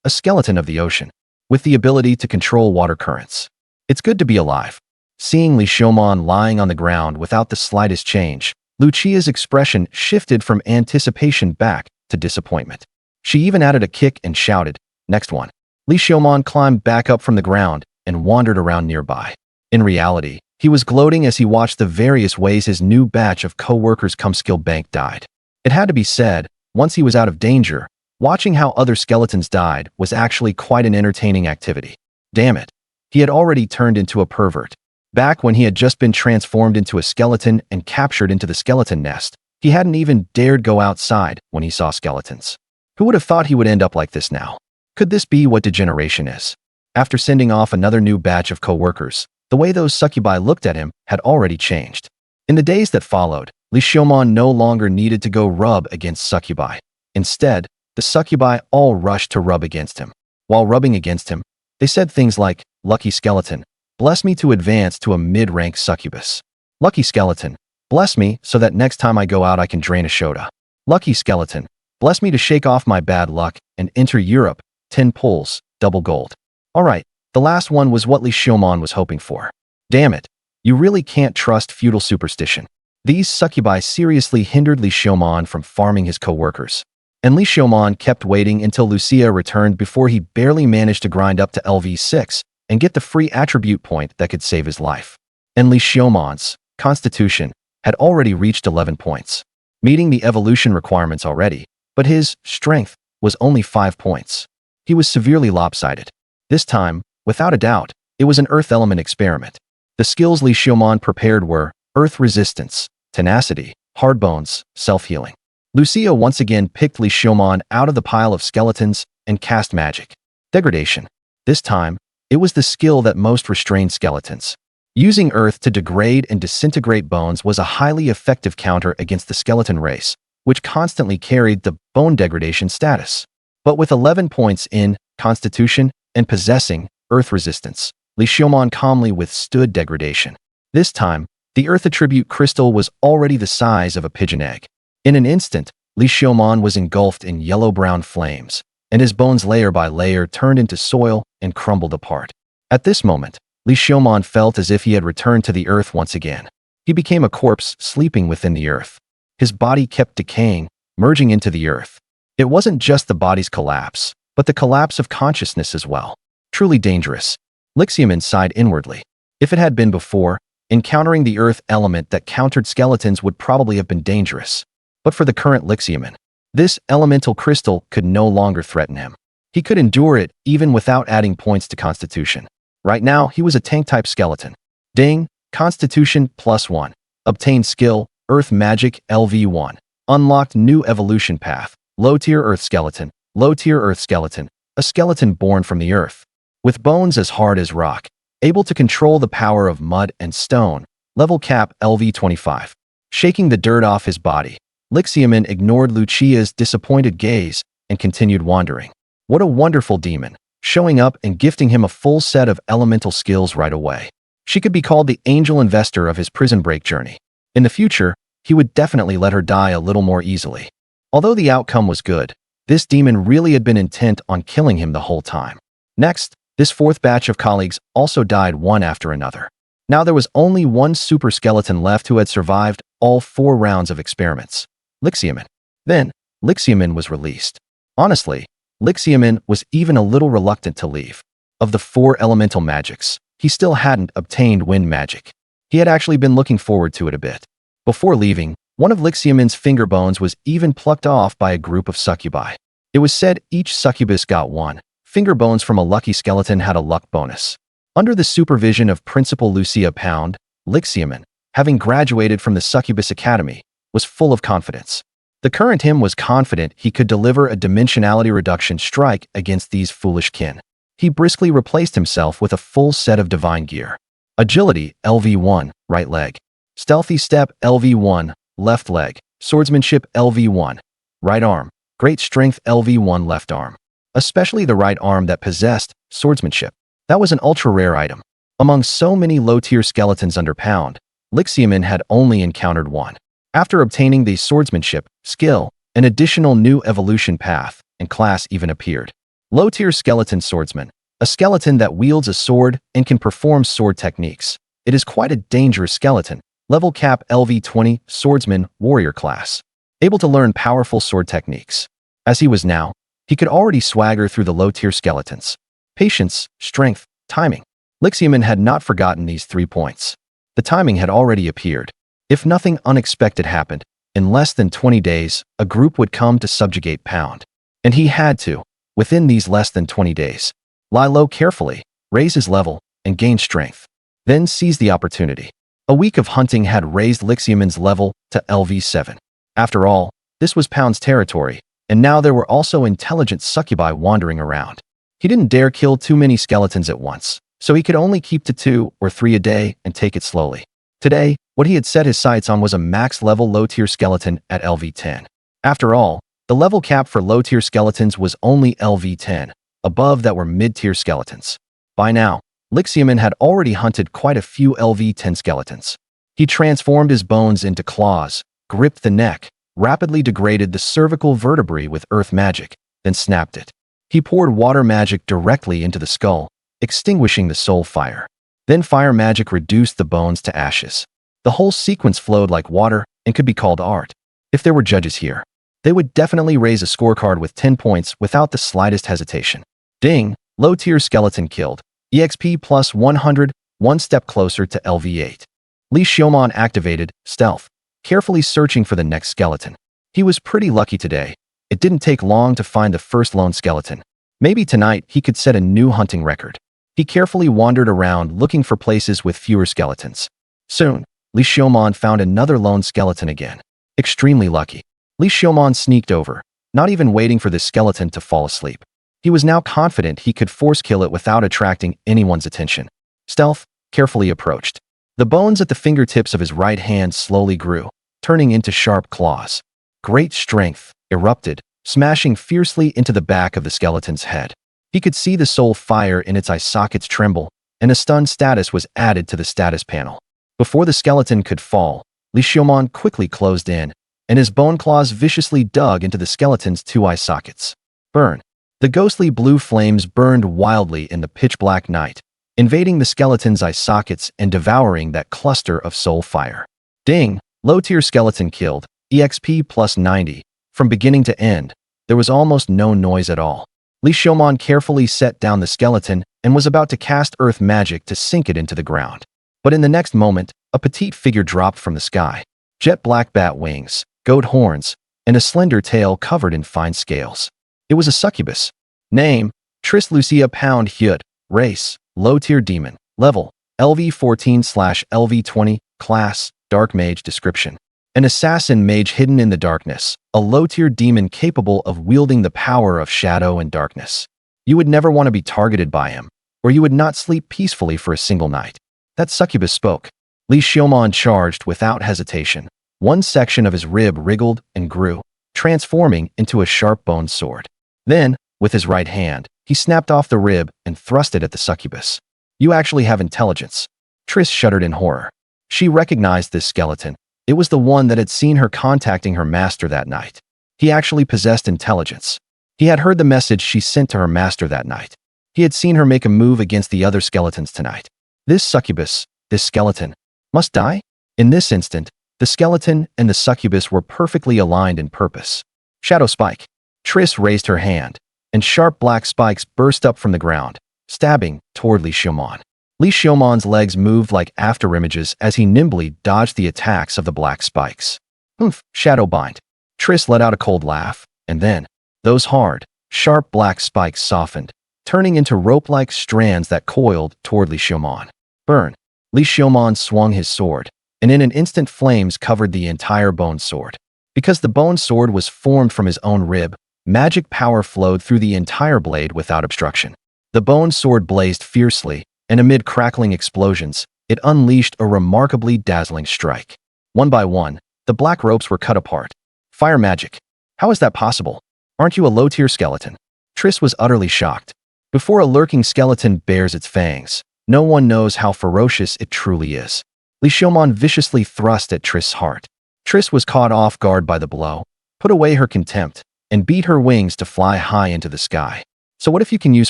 a skeleton of the ocean, with the ability to control water currents. It's good to be alive. Seeing Xiuman lying on the ground without the slightest change, Lucia's expression shifted from anticipation back to disappointment. She even added a kick and shouted, "Next one." Xiuman climbed back up from the ground and wandered around nearby. In reality, he was gloating as he watched the various ways his new batch of co-workers cum skill bank died. It had to be said, once he was out of danger, watching how other skeletons died was actually quite an entertaining activity. Damn it. He had already turned into a pervert. Back when he had just been transformed into a skeleton and captured into the skeleton nest, he hadn't even dared go outside when he saw skeletons. Who would have thought he would end up like this now? Could this be what degeneration is? After sending off another new batch of co-workers, the way those succubi looked at him had already changed. In the days that followed, Xiuman no longer needed to go rub against succubi. Instead, the succubi all rushed to rub against him. While rubbing against him, they said things like, "Lucky skeleton, bless me to advance to a mid-rank succubus. Lucky skeleton, bless me so that next time I go out I can drain a Shota. Lucky skeleton, bless me to shake off my bad luck and enter Europe, 10 pulls, double gold." Alright, the last one was what Xiuman was hoping for. Damn it, you really can't trust feudal superstition. These succubi seriously hindered Xiuman from farming his co-workers. And Xiuman kept waiting until Lucia returned before he barely managed to grind up to LV6 and get the free attribute point that could save his life. And Xiuman's constitution had already reached 11 points, meeting the evolution requirements already, but his strength was only 5 points. He was severely lopsided. This time, without a doubt, it was an earth element experiment. The skills Xiuman prepared were earth resistance, tenacity, hard bones, self-healing. Lucia once again picked Xiuman out of the pile of skeletons and cast magic. Degradation. This time, it was the skill that most restrained skeletons. Using earth to degrade and disintegrate bones was a highly effective counter against the skeleton race, which constantly carried the bone degradation status. But with 11 points in Constitution and possessing Earth resistance, Xiuman calmly withstood degradation. This time, the Earth attribute crystal was already the size of a pigeon egg. In an instant, Xiuman was engulfed in yellow-brown flames, and his bones layer by layer turned into soil and crumbled apart. At this moment, Xiuman felt as if he had returned to the Earth once again. He became a corpse sleeping within the Earth. His body kept decaying, merging into the Earth. It wasn't just the body's collapse, but the collapse of consciousness as well. Truly dangerous. Xiuman sighed inwardly. If it had been before, encountering the Earth element that countered skeletons would probably have been dangerous. But for the current Xiuman, this elemental crystal could no longer threaten him. He could endure it even without adding points to Constitution. Right now, he was a tank-type skeleton. Ding, Constitution +1. Obtained skill, Earth Magic LV1. Unlocked new evolution path, low-tier Earth Skeleton, low-tier Earth Skeleton, a skeleton born from the Earth. With bones as hard as rock, able to control the power of mud and stone, level cap LV25. Shaking the dirt off his body, Xiuman ignored Lucia's disappointed gaze and continued wandering. What a wonderful demon, showing up and gifting him a full set of elemental skills right away. She could be called the angel investor of his prison break journey. In the future, he would definitely let her die a little more easily. Although the outcome was good, this demon really had been intent on killing him the whole time. Next, this fourth batch of colleagues also died one after another. Now there was only one super skeleton left who had survived all 4 rounds of experiments. Xiuman. Then, Xiuman was released. Honestly, Xiuman was even a little reluctant to leave. Of the 4 elemental magics, he still hadn't obtained wind magic. He had actually been looking forward to it a bit. Before leaving, one of Xiuman's finger bones was even plucked off by a group of succubi. It was said each succubus got 1. Finger bones from a lucky skeleton had a luck bonus. Under the supervision of Principal Lucia Pound, Xiuman, having graduated from the Succubus Academy, was full of confidence. The current him was confident he could deliver a dimensionality reduction strike against these foolish kin. He briskly replaced himself with a full set of divine gear. Agility, LV1, right leg. Stealthy step, LV1, left leg. Swordsmanship, LV1, right arm. Great strength, LV1, left arm. Especially the right arm that possessed swordsmanship. That was an ultra-rare item. Among so many low-tier skeletons under Pound, Xiuman had only encountered one. After obtaining the swordsmanship skill, an additional new evolution path and class even appeared. Low-tier skeleton swordsman, a skeleton that wields a sword and can perform sword techniques. It is quite a dangerous skeleton. Level cap LV20, swordsman, warrior class. Able to learn powerful sword techniques. As he was now, he could already swagger through the low-tier skeletons. Patience, strength, timing. Xiuman had not forgotten these 3 points. The timing had already appeared. If nothing unexpected happened, in less than 20 days, a group would come to subjugate Pound. And he had to, within these less than 20 days, lie low carefully, raise his level, and gain strength. Then seize the opportunity. A week of hunting had raised Xiuman's level to LV7. After all, this was Pound's territory, and now there were also intelligent succubi wandering around. He didn't dare kill too many skeletons at once, so he could only keep to 2 or 3 a day and take it slowly. Today, what he had set his sights on was a max-level low-tier skeleton at LV10. After all, the level cap for low-tier skeletons was only LV10. Above that were mid-tier skeletons. By now, Xiuman had already hunted quite a few LV10 skeletons. He transformed his bones into claws, gripped the neck, rapidly degraded the cervical vertebrae with earth magic, then snapped it. He poured water magic directly into the skull, extinguishing the soul fire. Then fire magic reduced the bones to ashes. The whole sequence flowed like water and could be called art. If there were judges here, they would definitely raise a scorecard with 10 points without the slightest hesitation. Ding, low-tier skeleton killed. EXP plus 100, 1 step closer to LV8. Xiuman activated stealth, carefully searching for the next skeleton. He was pretty lucky today. It didn't take long to find the first lone skeleton. Maybe tonight he could set a new hunting record. He carefully wandered around looking for places with fewer skeletons. Soon, Xiuman found another lone skeleton again. Extremely lucky. Xiuman sneaked over, not even waiting for the skeleton to fall asleep. He was now confident he could force kill it without attracting anyone's attention. Stealth, carefully approached. The bones at the fingertips of his right hand slowly grew, turning into sharp claws. Great strength erupted, smashing fiercely into the back of the skeleton's head. He could see the soul fire in its eye sockets tremble, and a stunned status was added to the status panel. Before the skeleton could fall, Xiuman quickly closed in, and his bone claws viciously dug into the skeleton's two eye sockets. Burn. The ghostly blue flames burned wildly in the pitch-black night, invading the skeleton's eye sockets and devouring that cluster of soul fire. Ding! Low-tier skeleton killed, EXP plus 90. From beginning to end, there was almost no noise at all. Xiuman carefully set down the skeleton and was about to cast earth magic to sink it into the ground. But in the next moment, a petite figure dropped from the sky. Jet black bat wings, goat horns, and a slender tail covered in fine scales. It was a succubus. Name, Tris Lucia Pound Hyut. Race, low-tier demon. Level, LV14/LV20. Class, Dark Mage. Description: an assassin mage hidden in the darkness, a low-tier demon capable of wielding the power of shadow and darkness. You would never want to be targeted by him, or you would not sleep peacefully for a single night. That succubus spoke. Xiuman charged without hesitation. One section of his rib wriggled and grew, transforming into a sharp-boned sword. Then, with his right hand, he snapped off the rib and thrust it at the succubus. You actually have intelligence. Tris shuddered in horror. She recognized this skeleton. It was the one that had seen her contacting her master that night. He actually possessed intelligence. He had heard the message she sent to her master that night. He had seen her make a move against the other skeletons tonight. This succubus, this skeleton, must die? In this instant, the skeleton and the succubus were perfectly aligned in purpose. Shadow Spike. Tris raised her hand, and sharp black spikes burst up from the ground, stabbing toward Xiuman. Xiuman's legs moved like afterimages as he nimbly dodged the attacks of the black spikes. Oomph! Shadow Bind. Tris let out a cold laugh, and then, those hard, sharp black spikes softened, turning into rope-like strands that coiled toward Xiuman. Burn. Xiuman swung his sword, and in an instant flames covered the entire bone sword. Because the bone sword was formed from his own rib, magic power flowed through the entire blade without obstruction. The bone sword blazed fiercely, and amid crackling explosions, it unleashed a remarkably dazzling strike. One by one, the black ropes were cut apart. Fire magic. How is that possible? Aren't you a low-tier skeleton? Tris was utterly shocked. Before a lurking skeleton bares its fangs, no one knows how ferocious it truly is. Xiuman viciously thrust at Tris' heart. Tris was caught off guard by the blow, put away her contempt, and beat her wings to fly high into the sky. So what if you can use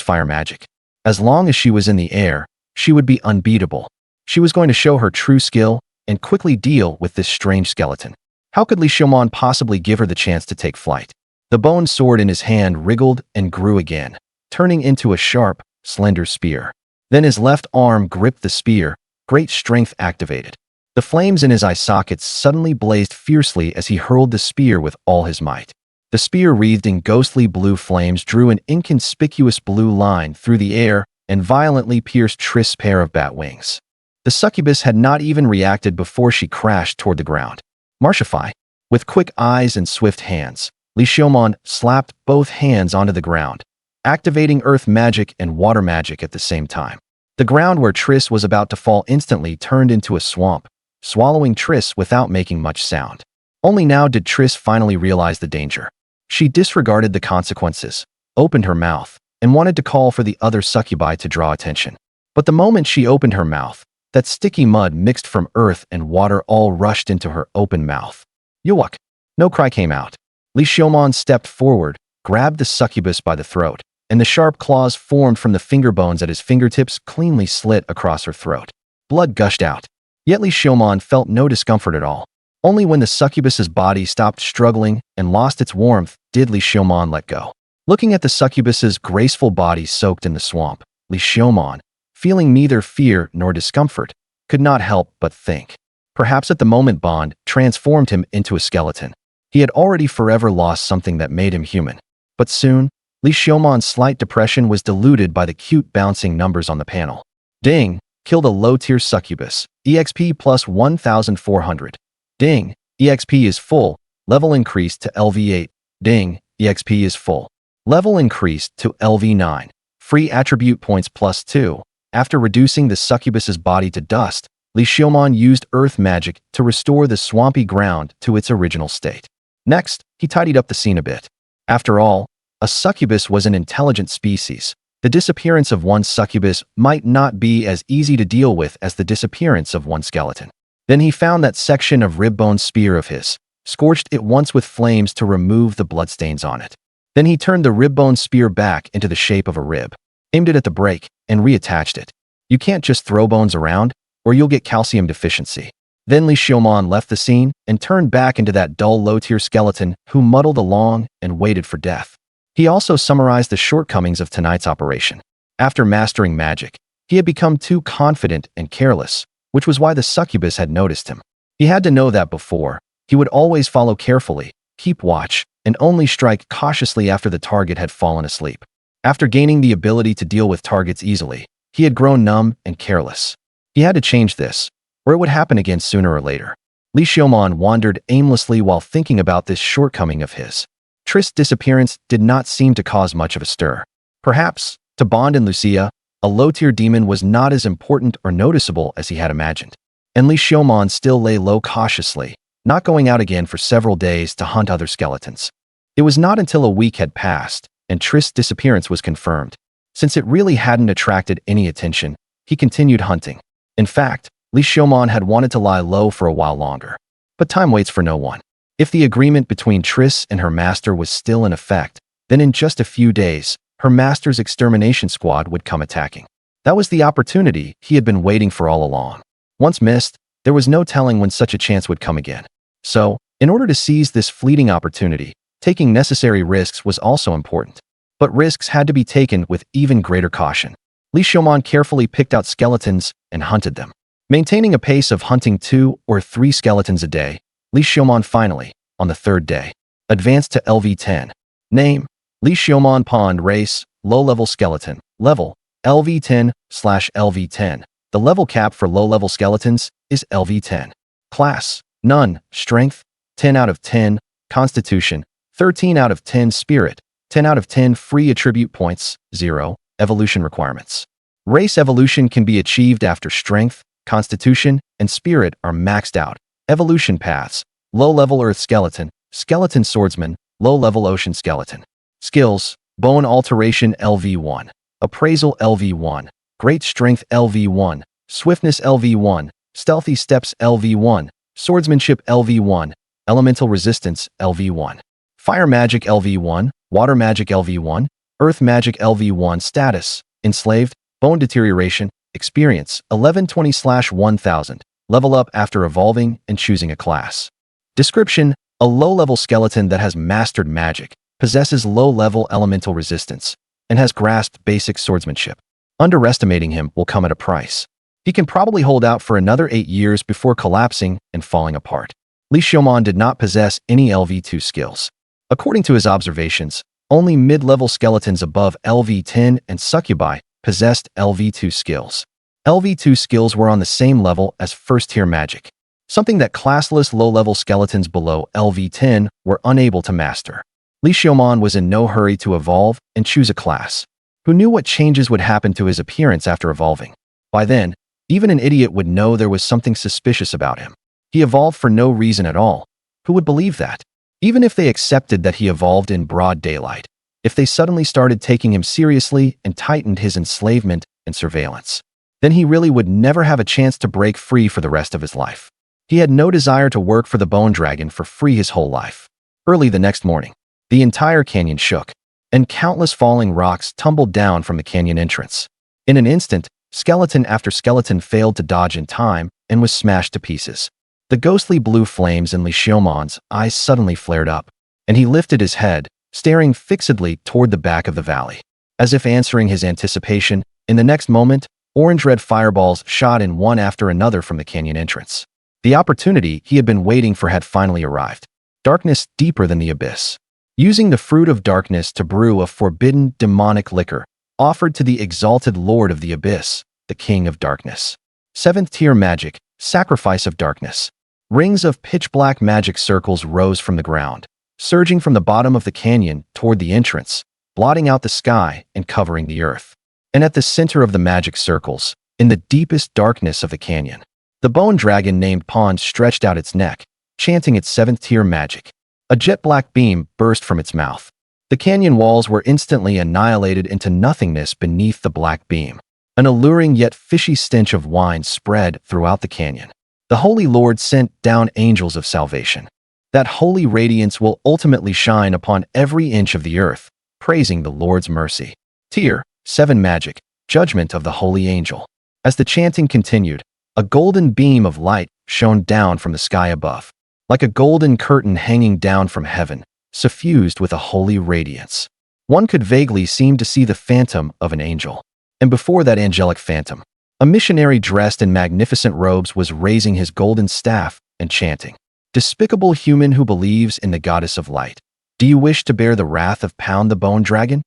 fire magic? As long as she was in the air, she would be unbeatable. She was going to show her true skill and quickly deal with this strange skeleton. How could Xiuman possibly give her the chance to take flight? The bone sword in his hand wriggled and grew again, turning into a sharp, slender spear. Then his left arm gripped the spear, great strength activated. The flames in his eye sockets suddenly blazed fiercely as he hurled the spear with all his might. The spear wreathed in ghostly blue flames drew an inconspicuous blue line through the air and violently pierced Tris' pair of bat wings. The succubus had not even reacted before she crashed toward the ground. Marshify. With quick eyes and swift hands, Xiuman slapped both hands onto the ground, activating earth magic and water magic at the same time. The ground where Tris was about to fall instantly turned into a swamp, swallowing Tris without making much sound. Only now did Tris finally realize the danger. She disregarded the consequences, opened her mouth, and wanted to call for the other succubi to draw attention. But the moment she opened her mouth, that sticky mud mixed from earth and water all rushed into her open mouth. Yuck! No cry came out. Xiuman stepped forward, grabbed the succubus by the throat, and the sharp claws formed from the finger bones at his fingertips cleanly slit across her throat. Blood gushed out. Yet Xiuman felt no discomfort at all. Only when the succubus's body stopped struggling and lost its warmth did Xiuman let go. Looking at the succubus's graceful body soaked in the swamp, Xiuman, feeling neither fear nor discomfort, could not help but think. Perhaps at the moment Bond transformed him into a skeleton. He had already forever lost something that made him human. But soon, Xiuman's slight depression was diluted by the cute bouncing numbers on the panel. Ding! Killed a low-tier succubus. EXP plus 1,400. Ding! EXP is full. Level increased to LV8. Ding! EXP is full. Level increased to LV9. Free attribute points plus 2. After reducing the succubus's body to dust, Xiuman used earth magic to restore the swampy ground to its original state. Next, he tidied up the scene a bit. After all, a succubus was an intelligent species. The disappearance of one succubus might not be as easy to deal with as the disappearance of one skeleton. Then he found that section of rib-bone spear of his, scorched it once with flames to remove the bloodstains on it. Then he turned the rib-bone spear back into the shape of a rib, aimed it at the break, and reattached it. You can't just throw bones around, or you'll get calcium deficiency. Then Xiuman left the scene and turned back into that dull low-tier skeleton who muddled along and waited for death. He also summarized the shortcomings of tonight's operation. After mastering magic, he had become too confident and careless, which was why the succubus had noticed him. He had to know that before. He would always follow carefully, keep watch, and only strike cautiously after the target had fallen asleep. After gaining the ability to deal with targets easily, he had grown numb and careless. He had to change this, or it would happen again sooner or later. Xiuman wandered aimlessly while thinking about this shortcoming of his. Trist's disappearance did not seem to cause much of a stir. Perhaps, to Bond and Lucia, a low-tier demon was not as important or noticeable as he had imagined. And Xiuman still lay low cautiously, not going out again for several days to hunt other skeletons. It was not until a week had passed, and Trist's disappearance was confirmed. Since it really hadn't attracted any attention, he continued hunting. In fact, Xiuman had wanted to lie low for a while longer. But time waits for no one. If the agreement between Trist and her master was still in effect, then in just a few days, her master's extermination squad would come attacking. That was the opportunity he had been waiting for all along. Once missed, there was no telling when such a chance would come again. So, in order to seize this fleeting opportunity, taking necessary risks was also important. But risks had to be taken with even greater caution. Xiuman carefully picked out skeletons and hunted them. Maintaining a pace of hunting 2 or 3 skeletons a day, Xiuman finally, on the 3rd day, advanced to LV10. Name: Xiuman Pond. Race: low-level skeleton. Level: LV10/LV10. The level cap for low-level skeletons is LV10. Class: None. Strength: 10 out of 10. Constitution: 13 out of 10. Spirit: 10 out of 10. Free attribute points: 0. Evolution requirements. Race evolution can be achieved after Strength, Constitution, and Spirit are maxed out. Evolution paths: low-level Earth Skeleton, Skeleton Swordsman, low-level Ocean Skeleton. Skills: Bone Alteration LV1, Appraisal LV1, Great Strength LV1, Swiftness LV1, Stealthy Steps LV1, Swordsmanship LV1, Elemental Resistance LV1. Fire Magic LV1, Water Magic LV1, Earth Magic LV1. Status: Enslaved, Bone Deterioration, Experience 1120/1000. Level up after evolving and choosing a class. Description: a low-level skeleton that has mastered magic, possesses low-level elemental resistance, and has grasped basic swordsmanship. Underestimating him will come at a price. He can probably hold out for another 8 years before collapsing and falling apart. Xiuman did not possess any LV2 skills. According to his observations, only mid-level skeletons above LV10 and succubi possessed LV2 skills. LV2 skills were on the same level as first-tier magic, something that classless low-level skeletons below LV10 were unable to master. Xiuman was in no hurry to evolve and choose a class. Who knew what changes would happen to his appearance after evolving? By then, even an idiot would know there was something suspicious about him. He evolved for no reason at all. Who would believe that? Even if they accepted that he evolved in broad daylight, if they suddenly started taking him seriously and tightened his enslavement and surveillance, then he really would never have a chance to break free for the rest of his life. He had no desire to work for the Bone Dragon for free his whole life. Early the next morning, the entire canyon shook, and countless falling rocks tumbled down from the canyon entrance. In an instant, skeleton after skeleton failed to dodge in time and was smashed to pieces. The ghostly blue flames in Xiuman's eyes suddenly flared up, and he lifted his head, staring fixedly toward the back of the valley. As if answering his anticipation, in the next moment, orange-red fireballs shot in one after another from the canyon entrance. The opportunity he had been waiting for had finally arrived. Darkness deeper than the abyss. Using the fruit of darkness to brew a forbidden demonic liquor, offered to the exalted lord of the abyss, the king of darkness. 7th-tier magic, sacrifice of darkness. Rings of pitch-black magic circles rose from the ground, surging from the bottom of the canyon toward the entrance, blotting out the sky and covering the earth. And at the center of the magic circles, in the deepest darkness of the canyon, the bone dragon named Pond stretched out its neck, chanting its 7th-tier magic. A jet-black beam burst from its mouth. The canyon walls were instantly annihilated into nothingness beneath the black beam. An alluring yet fishy stench of wine spread throughout the canyon. The Holy Lord sent down angels of salvation. That holy radiance will ultimately shine upon every inch of the earth, praising the Lord's mercy. Tier 7 Magic, Judgment of the Holy Angel. As the chanting continued, a golden beam of light shone down from the sky above, like a golden curtain hanging down from heaven, suffused with a holy radiance. One could vaguely seem to see the phantom of an angel. And before that angelic phantom, a missionary dressed in magnificent robes was raising his golden staff and chanting, "Despicable human who believes in the goddess of light, do you wish to bear the wrath of Pound the Bone Dragon?"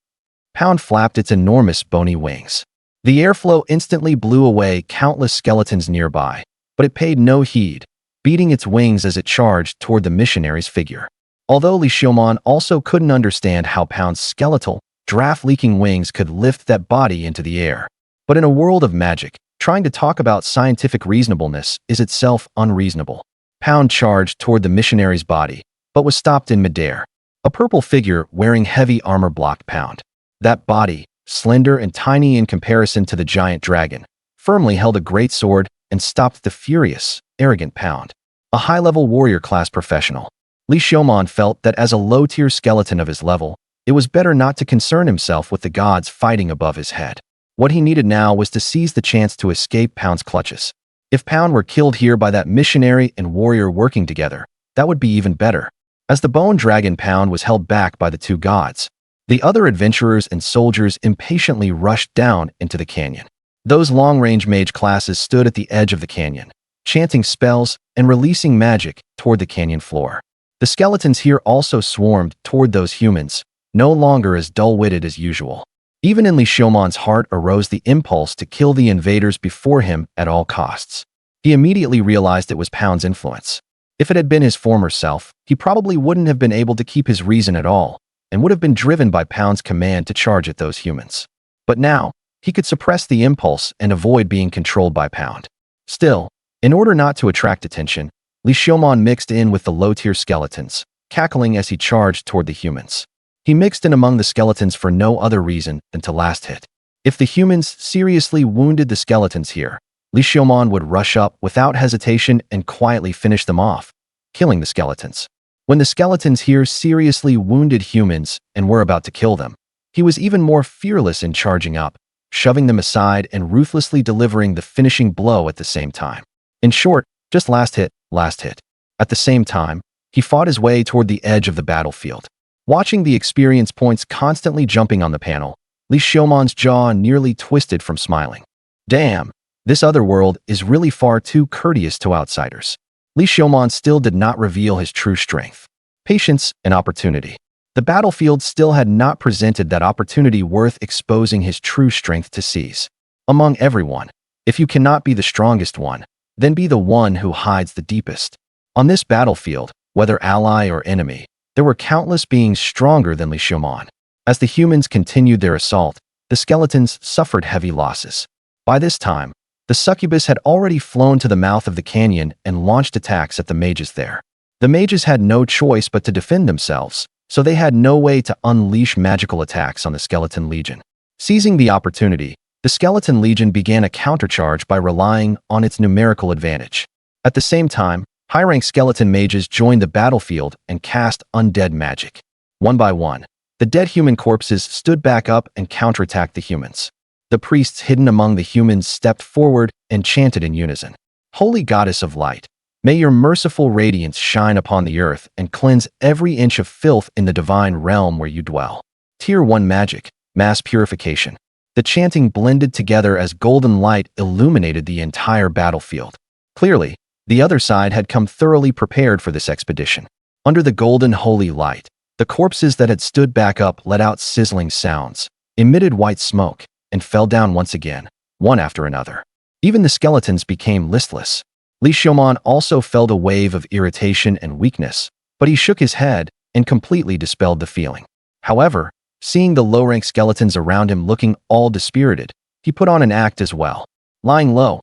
Pound flapped its enormous bony wings. The airflow instantly blew away countless skeletons nearby, but it paid no heed, beating its wings as it charged toward the missionary's figure. Although Xiuman also couldn't understand how Pound's skeletal, draft-leaking wings could lift that body into the air. But in a world of magic, trying to talk about scientific reasonableness is itself unreasonable. Pound charged toward the missionary's body, but was stopped in midair. A purple figure wearing heavy armor blocked Pound. That body, slender and tiny in comparison to the giant dragon, firmly held a great sword and stopped the furious, arrogant Pound. A high-level warrior class professional, Xiuman felt that as a low-tier skeleton of his level, it was better not to concern himself with the gods fighting above his head. What he needed now was to seize the chance to escape Pound's clutches. If Pound were killed here by that missionary and warrior working together, that would be even better. As the bone dragon Pound was held back by the two gods, the other adventurers and soldiers impatiently rushed down into the canyon. Those long-range mage classes stood at the edge of the canyon, chanting spells and releasing magic toward the canyon floor. The skeletons here also swarmed toward those humans, no longer as dull-witted as usual. Even in Xiuman's heart arose the impulse to kill the invaders before him at all costs. He immediately realized it was Pound's influence. If it had been his former self, he probably wouldn't have been able to keep his reason at all, and would have been driven by Pound's command to charge at those humans. But now, he could suppress the impulse and avoid being controlled by Pound. Still, in order not to attract attention, Xiuman mixed in with the low-tier skeletons, cackling as he charged toward the humans. He mixed in among the skeletons for no other reason than to last hit. If the humans seriously wounded the skeletons here, Xiuman would rush up without hesitation and quietly finish them off, killing the skeletons. When the skeletons here seriously wounded humans and were about to kill them, he was even more fearless in charging up, shoving them aside and ruthlessly delivering the finishing blow at the same time. In short, just last hit, last hit. At the same time, he fought his way toward the edge of the battlefield. Watching the experience points constantly jumping on the panel, Xiuman's jaw nearly twisted from smiling. Damn, this other world is really far too courteous to outsiders. Xiuman still did not reveal his true strength, patience, and opportunity. The battlefield still had not presented that opportunity worth exposing his true strength to seize. Among everyone, if you cannot be the strongest one, then be the one who hides the deepest. On this battlefield, whether ally or enemy, there were countless beings stronger than Xiuman. As the humans continued their assault, the skeletons suffered heavy losses. By this time, the succubus had already flown to the mouth of the canyon and launched attacks at the mages there. The mages had no choice but to defend themselves, so they had no way to unleash magical attacks on the Skeleton Legion. Seizing the opportunity, the Skeleton Legion began a countercharge by relying on its numerical advantage. At the same time, high-rank skeleton mages joined the battlefield and cast undead magic. One by one, the dead human corpses stood back up and counterattacked the humans. The priests hidden among the humans stepped forward and chanted in unison, "Holy Goddess of Light, may your merciful radiance shine upon the earth and cleanse every inch of filth in the divine realm where you dwell." Tier 1 Magic, Mass Purification. The chanting blended together as golden light illuminated the entire battlefield. Clearly, the other side had come thoroughly prepared for this expedition. Under the golden holy light, the corpses that had stood back up let out sizzling sounds, emitted white smoke, and fell down once again, one after another. Even the skeletons became listless. Xiuman also felt a wave of irritation and weakness, but he shook his head and completely dispelled the feeling. However, seeing the low-rank skeletons around him looking all dispirited, he put on an act as well. Lying low,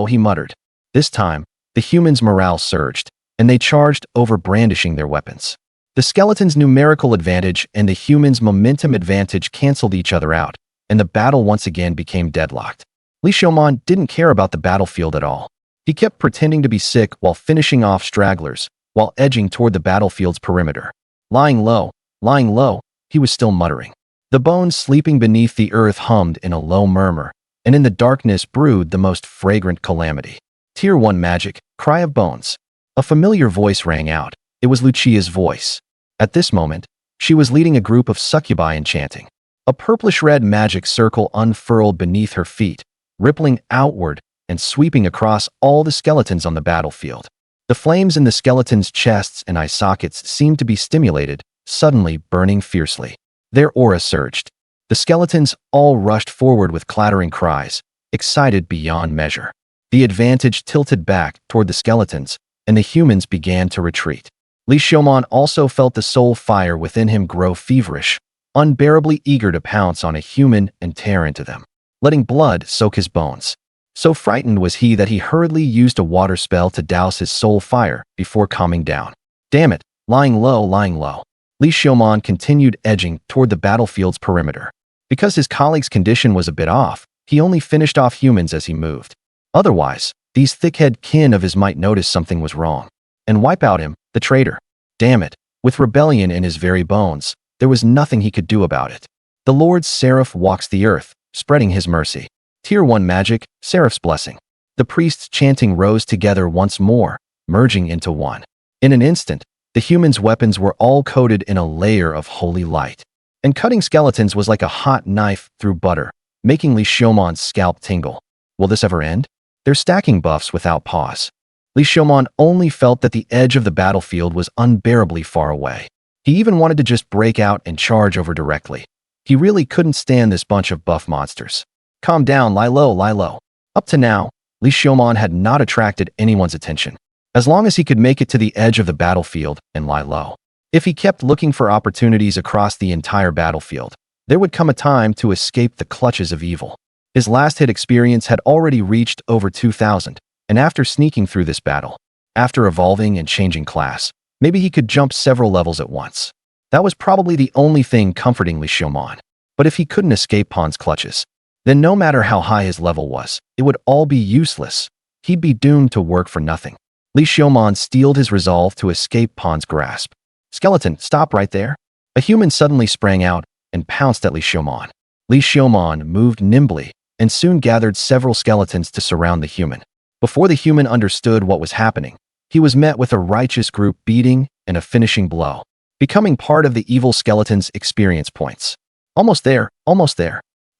he muttered. This time, the humans' morale surged, and they charged over brandishing their weapons. The skeleton's numerical advantage and the human's momentum advantage canceled each other out, and the battle once again became deadlocked. Xiuman didn't care about the battlefield at all. He kept pretending to be sick while finishing off stragglers, while edging toward the battlefield's perimeter. Lying low, he was still muttering. The bones sleeping beneath the earth hummed in a low murmur, and in the darkness brewed the most fragrant calamity. Tier 1 magic, cry of bones. A familiar voice rang out. It was Lucia's voice. At this moment, she was leading a group of succubi in chanting. A purplish-red magic circle unfurled beneath her feet, rippling outward and sweeping across all the skeletons on the battlefield. The flames in the skeletons' chests and eye sockets seemed to be stimulated, suddenly burning fiercely. Their aura surged. The skeletons all rushed forward with clattering cries, excited beyond measure. The advantage tilted back toward the skeletons, and the humans began to retreat. Xiuman also felt the soul fire within him grow feverish, unbearably eager to pounce on a human and tear into them, letting blood soak his bones. So frightened was he that he hurriedly used a water spell to douse his soul fire before calming down. Damn it, lying low. Xiuman continued edging toward the battlefield's perimeter. Because his colleague's condition was a bit off, he only finished off humans as he moved. Otherwise, these thick-head kin of his might notice something was wrong and wipe out him, the traitor. Damn it, with rebellion in his very bones, there was nothing he could do about it. The Lord's Seraph walks the earth, spreading his mercy. Tier 1 magic, Seraph's blessing. The priests chanting rose together once more, merging into one. In an instant, the humans' weapons were all coated in a layer of holy light. And cutting skeletons was like a hot knife through butter, making Xiuman's scalp tingle. Will this ever end? They're stacking buffs without pause. Xiuman only felt that the edge of the battlefield was unbearably far away. He even wanted to just break out and charge over directly. He really couldn't stand this bunch of buff monsters. Calm down, lie low. Up to now, Xiuman had not attracted anyone's attention. As long as he could make it to the edge of the battlefield and lie low. If he kept looking for opportunities across the entire battlefield, there would come a time to escape the clutches of evil. His last hit experience had already reached over 2,000, and after sneaking through this battle, after evolving and changing class, maybe he could jump several levels at once. That was probably the only thing comforting Xiuman. But if he couldn't escape Pon's clutches, then no matter how high his level was, it would all be useless. He'd be doomed to work for nothing. Xiuman steeled his resolve to escape Pon's grasp. Skeleton, stop right there. A human suddenly sprang out and pounced at Xiuman. Xiuman moved nimbly and soon gathered several skeletons to surround the human. Before the human understood what was happening, he was met with a righteous group beating and a finishing blow, becoming part of the evil skeleton's experience points. Almost there.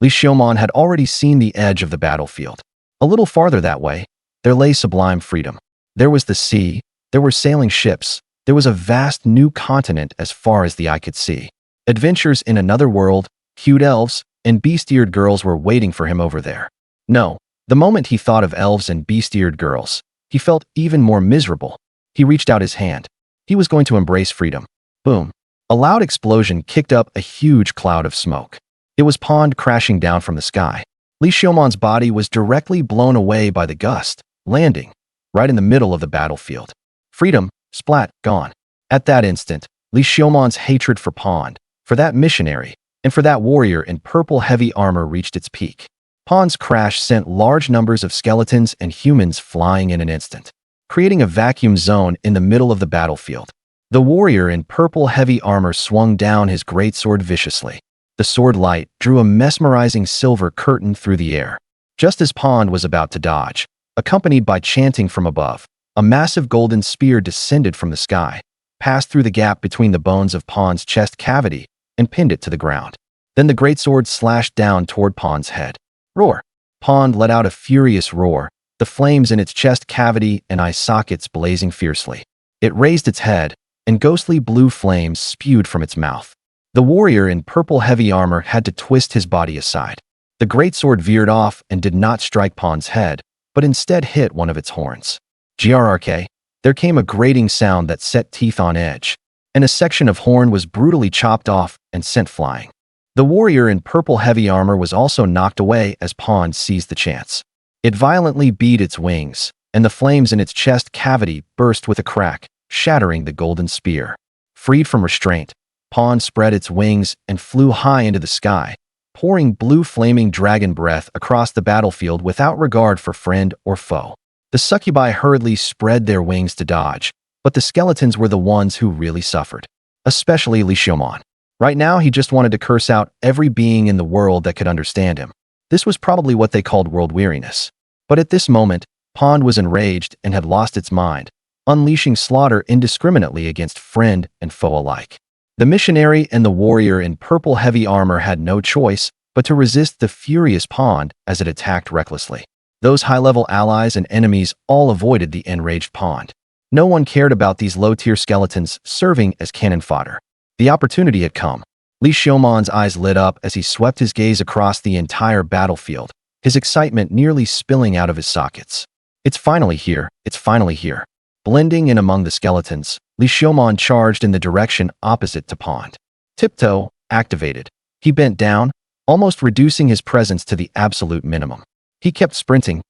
Xiuman had already seen the edge of the battlefield. A little farther that way, there lay sublime freedom. There was the sea, there were sailing ships, there was a vast new continent as far as the eye could see. Adventures in another world, cute elves, and beast-eared girls were waiting for him over there. No, the moment he thought of elves and beast-eared girls, he felt even more miserable. He reached out his hand. He was going to embrace freedom. Boom. A loud explosion kicked up a huge cloud of smoke. It was Pond crashing down from the sky. Xiuman's body was directly blown away by the gust, landing right in the middle of the battlefield. Freedom, splat, gone. At that instant, Xiuman's hatred for Pond, for that missionary, and for that warrior in purple heavy armor reached its peak. Pond's crash sent large numbers of skeletons and humans flying in an instant, creating a vacuum zone in the middle of the battlefield. The warrior in purple heavy armor swung down his greatsword viciously. The sword light drew a mesmerizing silver curtain through the air. Just as Pond was about to dodge, accompanied by chanting from above, a massive golden spear descended from the sky, passed through the gap between the bones of Pond's chest cavity, and pinned it to the ground. Then the greatsword slashed down toward Pond's head. Roar! Pond let out a furious roar, the flames in its chest cavity and eye sockets blazing fiercely. It raised its head, and ghostly blue flames spewed from its mouth. The warrior in purple heavy armor had to twist his body aside. The greatsword veered off and did not strike Pond's head, but instead hit one of its horns. Grrk! There came a grating sound that set teeth on edge, and a section of horn was brutally chopped off and sent flying. The warrior in purple heavy armor was also knocked away as Pond seized the chance. It violently beat its wings, and the flames in its chest cavity burst with a crack, shattering the golden spear. Freed from restraint, Pond spread its wings and flew high into the sky, pouring blue flaming dragon breath across the battlefield without regard for friend or foe. The succubi hurriedly spread their wings to dodge, but the skeletons were the ones who really suffered. Especially Xiuman. Right now, he just wanted to curse out every being in the world that could understand him. This was probably what they called world weariness. But at this moment, Pond was enraged and had lost its mind, unleashing slaughter indiscriminately against friend and foe alike. The missionary and the warrior in purple heavy armor had no choice but to resist the furious Pond as it attacked recklessly. Those high-level allies and enemies all avoided the enraged Pond. No one cared about these low-tier skeletons serving as cannon fodder. The opportunity had come. Xiuman's eyes lit up as he swept his gaze across the entire battlefield, his excitement nearly spilling out of his sockets. It's finally here, it's finally here. Blending in among the skeletons, Xiuman charged in the direction opposite to Pond. Tiptoe, activated. He bent down, almost reducing his presence to the absolute minimum. He kept sprinting.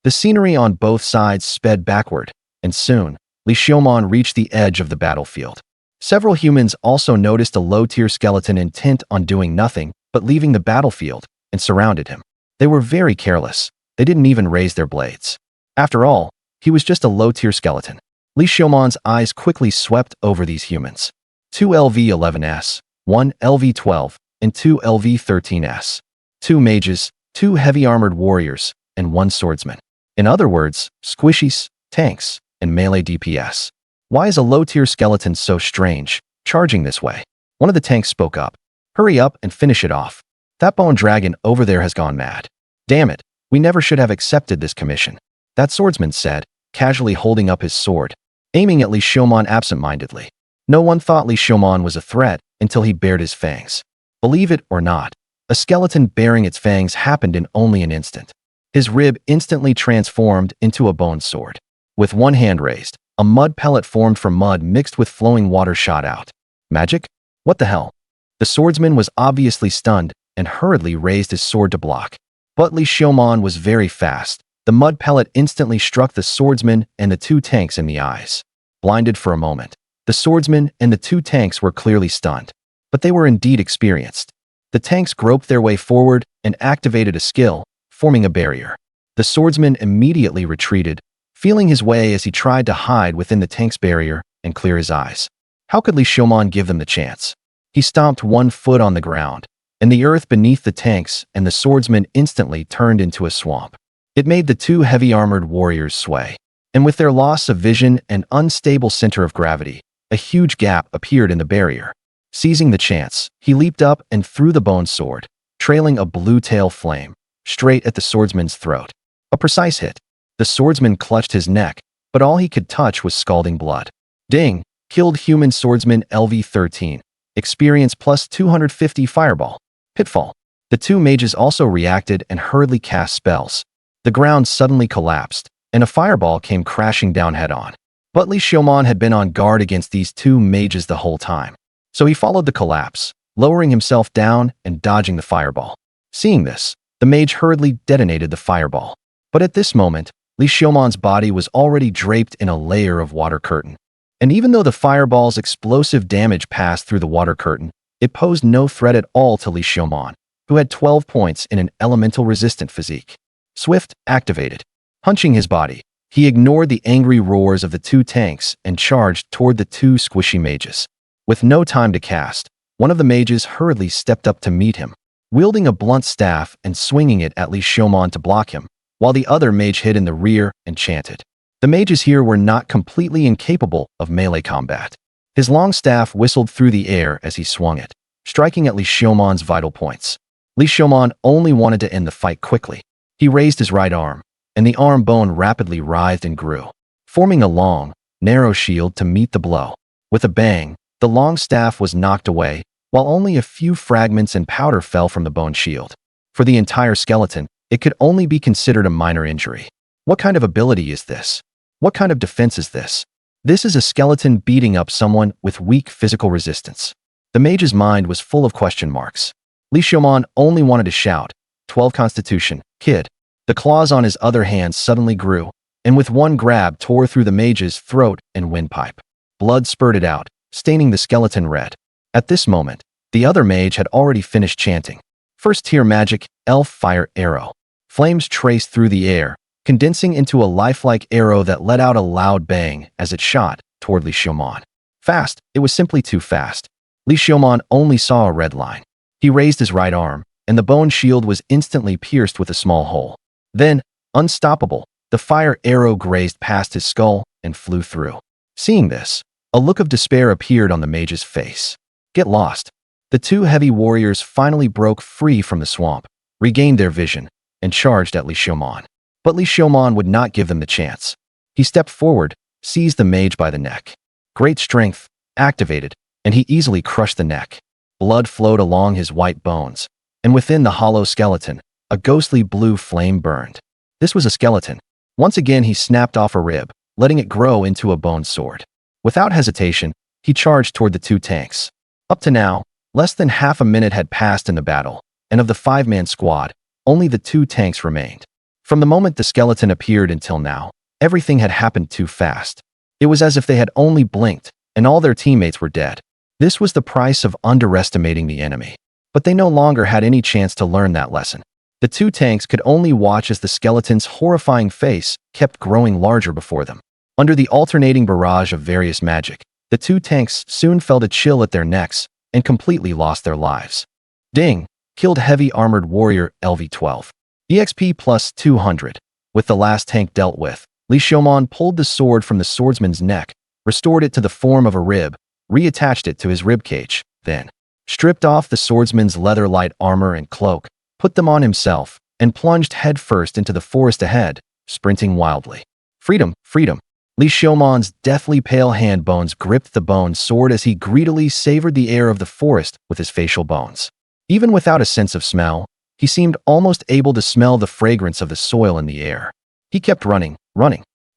The scenery on both sides sped backward, and soon, Xiuman reached the edge of the battlefield. Several humans also noticed a low-tier skeleton intent on doing nothing but leaving the battlefield and surrounded him. They were very careless. They didn't even raise their blades. After all, he was just a low-tier skeleton. Xiuman's eyes quickly swept over these humans. 2 LV-11s, 1 LV-12, and 2 LV-13s. 2 mages, 2 heavy-armored warriors, and 1 swordsman. In other words, squishies, tanks, and melee DPS. Why is a low-tier skeleton so strange, charging this way? One of the tanks spoke up. Hurry up and finish it off. That bone dragon over there has gone mad. Damn it, we never should have accepted this commission. That swordsman said, casually holding up his sword, aiming at Xiuman absent-mindedly. No one thought Xiuman was a threat until he bared his fangs. Believe it or not, a skeleton bearing its fangs happened in only an instant. His rib instantly transformed into a bone sword. With one hand raised, a mud pellet formed from mud mixed with flowing water shot out. Magic? What the hell? The swordsman was obviously stunned and hurriedly raised his sword to block. But Xiuman was very fast. The mud pellet instantly struck the swordsman and the 2 tanks in the eyes. Blinded for a moment, the swordsman and the 2 tanks were clearly stunned. But they were indeed experienced. The tanks groped their way forward and activated a skill, forming a barrier. The swordsman immediately retreated, feeling his way as he tried to hide within the tank's barrier and clear his eyes. How could Xiuman give them the chance? He stomped 1 foot on the ground, and the earth beneath the tanks and the swordsman instantly turned into a swamp. It made the 2 heavy-armored warriors sway, and with their loss of vision and unstable center of gravity, a huge gap appeared in the barrier. Seizing the chance, he leaped up and threw the bone sword, trailing a blue tail flame, straight at the swordsman's throat. A precise hit. The swordsman clutched his neck, but all he could touch was scalding blood. Ding! Killed human swordsman LV-13. Experience plus 250 fireball. Pitfall. The 2 mages also reacted and hurriedly cast spells. The ground suddenly collapsed, and a fireball came crashing down head-on. But Xiuman had been on guard against these 2 mages the whole time. So he followed the collapse, lowering himself down and dodging the fireball. Seeing this, the mage hurriedly detonated the fireball. But at this moment, Xiuman's body was already draped in a layer of water curtain. And even though the fireball's explosive damage passed through the water curtain, it posed no threat at all to Xiuman, who had 12 points in an elemental resistant physique. Swift, activated. Punching his body, he ignored the angry roars of the 2 tanks and charged toward the 2 squishy mages. With no time to cast, one of the mages hurriedly stepped up to meet him, wielding a blunt staff and swinging it at Xiuman to block him, while the other mage hid in the rear and chanted. The mages here were not completely incapable of melee combat. His long staff whistled through the air as he swung it, striking at Xiuman's vital points. Xiuman only wanted to end the fight quickly. He raised his right arm, and the arm bone rapidly writhed and grew, forming a long, narrow shield to meet the blow. With a bang, the long staff was knocked away, while only a few fragments and powder fell from the bone shield. For the entire skeleton, it could only be considered a minor injury. What kind of ability is this? What kind of defense is this? This is a skeleton beating up someone with weak physical resistance. The mage's mind was full of question marks. Xiuman only wanted to shout, 12 Constitution, kid. The claws on his other hand suddenly grew, and with one grab tore through the mage's throat and windpipe. Blood spurted out, staining the skeleton red. At this moment, the other mage had already finished chanting. First tier magic, elf fire arrow. Flames traced through the air, condensing into a lifelike arrow that let out a loud bang as it shot toward Xiuman. Fast, it was simply too fast. Xiuman only saw a red line. He raised his right arm, and the bone shield was instantly pierced with a small hole. Then, unstoppable, the fire arrow grazed past his skull and flew through. Seeing this, a look of despair appeared on the mage's face. Get lost. The two heavy warriors finally broke free from the swamp, regained their vision, and charged at Xiuman. But Xiuman would not give them the chance. He stepped forward, seized the mage by the neck. Great strength, activated, and he easily crushed the neck. Blood flowed along his white bones, and within the hollow skeleton, a ghostly blue flame burned. This was a skeleton. Once again he snapped off a rib, letting it grow into a bone sword. Without hesitation, he charged toward the two tanks. Up to now, less than half a minute had passed in the battle, and of the 5-man squad, only the 2 tanks remained. From the moment the skeleton appeared until now, everything had happened too fast. It was as if they had only blinked, and all their teammates were dead. This was the price of underestimating the enemy. But they no longer had any chance to learn that lesson. The 2 tanks could only watch as the skeleton's horrifying face kept growing larger before them. Under the alternating barrage of various magic, the 2 tanks soon felt a chill at their necks and completely lost their lives. Ding! Killed heavy armored warrior LV-12. EXP plus 200. With the last tank dealt with, Xiuman pulled the sword from the swordsman's neck, restored it to the form of a rib, reattached it to his ribcage, then stripped off the swordsman's leather light armor and cloak, put them on himself, and plunged headfirst into the forest ahead, sprinting wildly. Freedom, freedom! Xiuman's deathly pale hand bones gripped the bone sword as he greedily savored the air of the forest with his facial bones. Even without a sense of smell, he seemed almost able to smell the fragrance of the soil in the air. He kept running.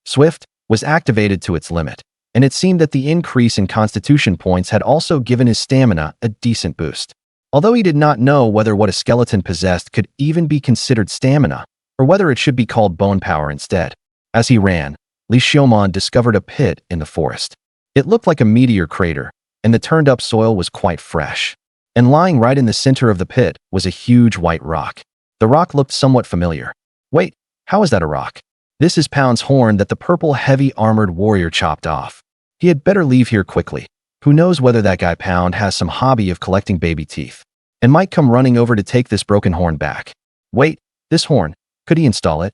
Swift was activated to its limit, and it seemed that the increase in constitution points had also given his stamina a decent boost. Although he did not know whether what a skeleton possessed could even be considered stamina, or whether it should be called bone power instead. As he ran, Xiuman discovered a pit in the forest. It looked like a meteor crater, and the turned-up soil was quite fresh. And lying right in the center of the pit was a huge white rock. The rock looked somewhat familiar. Wait, how is that a rock? This is Pound's horn that the purple heavy armored warrior chopped off. He had better leave here quickly. Who knows whether that guy Pound has some hobby of collecting baby teeth, and might come running over to take this broken horn back. Wait, this horn, could he install it?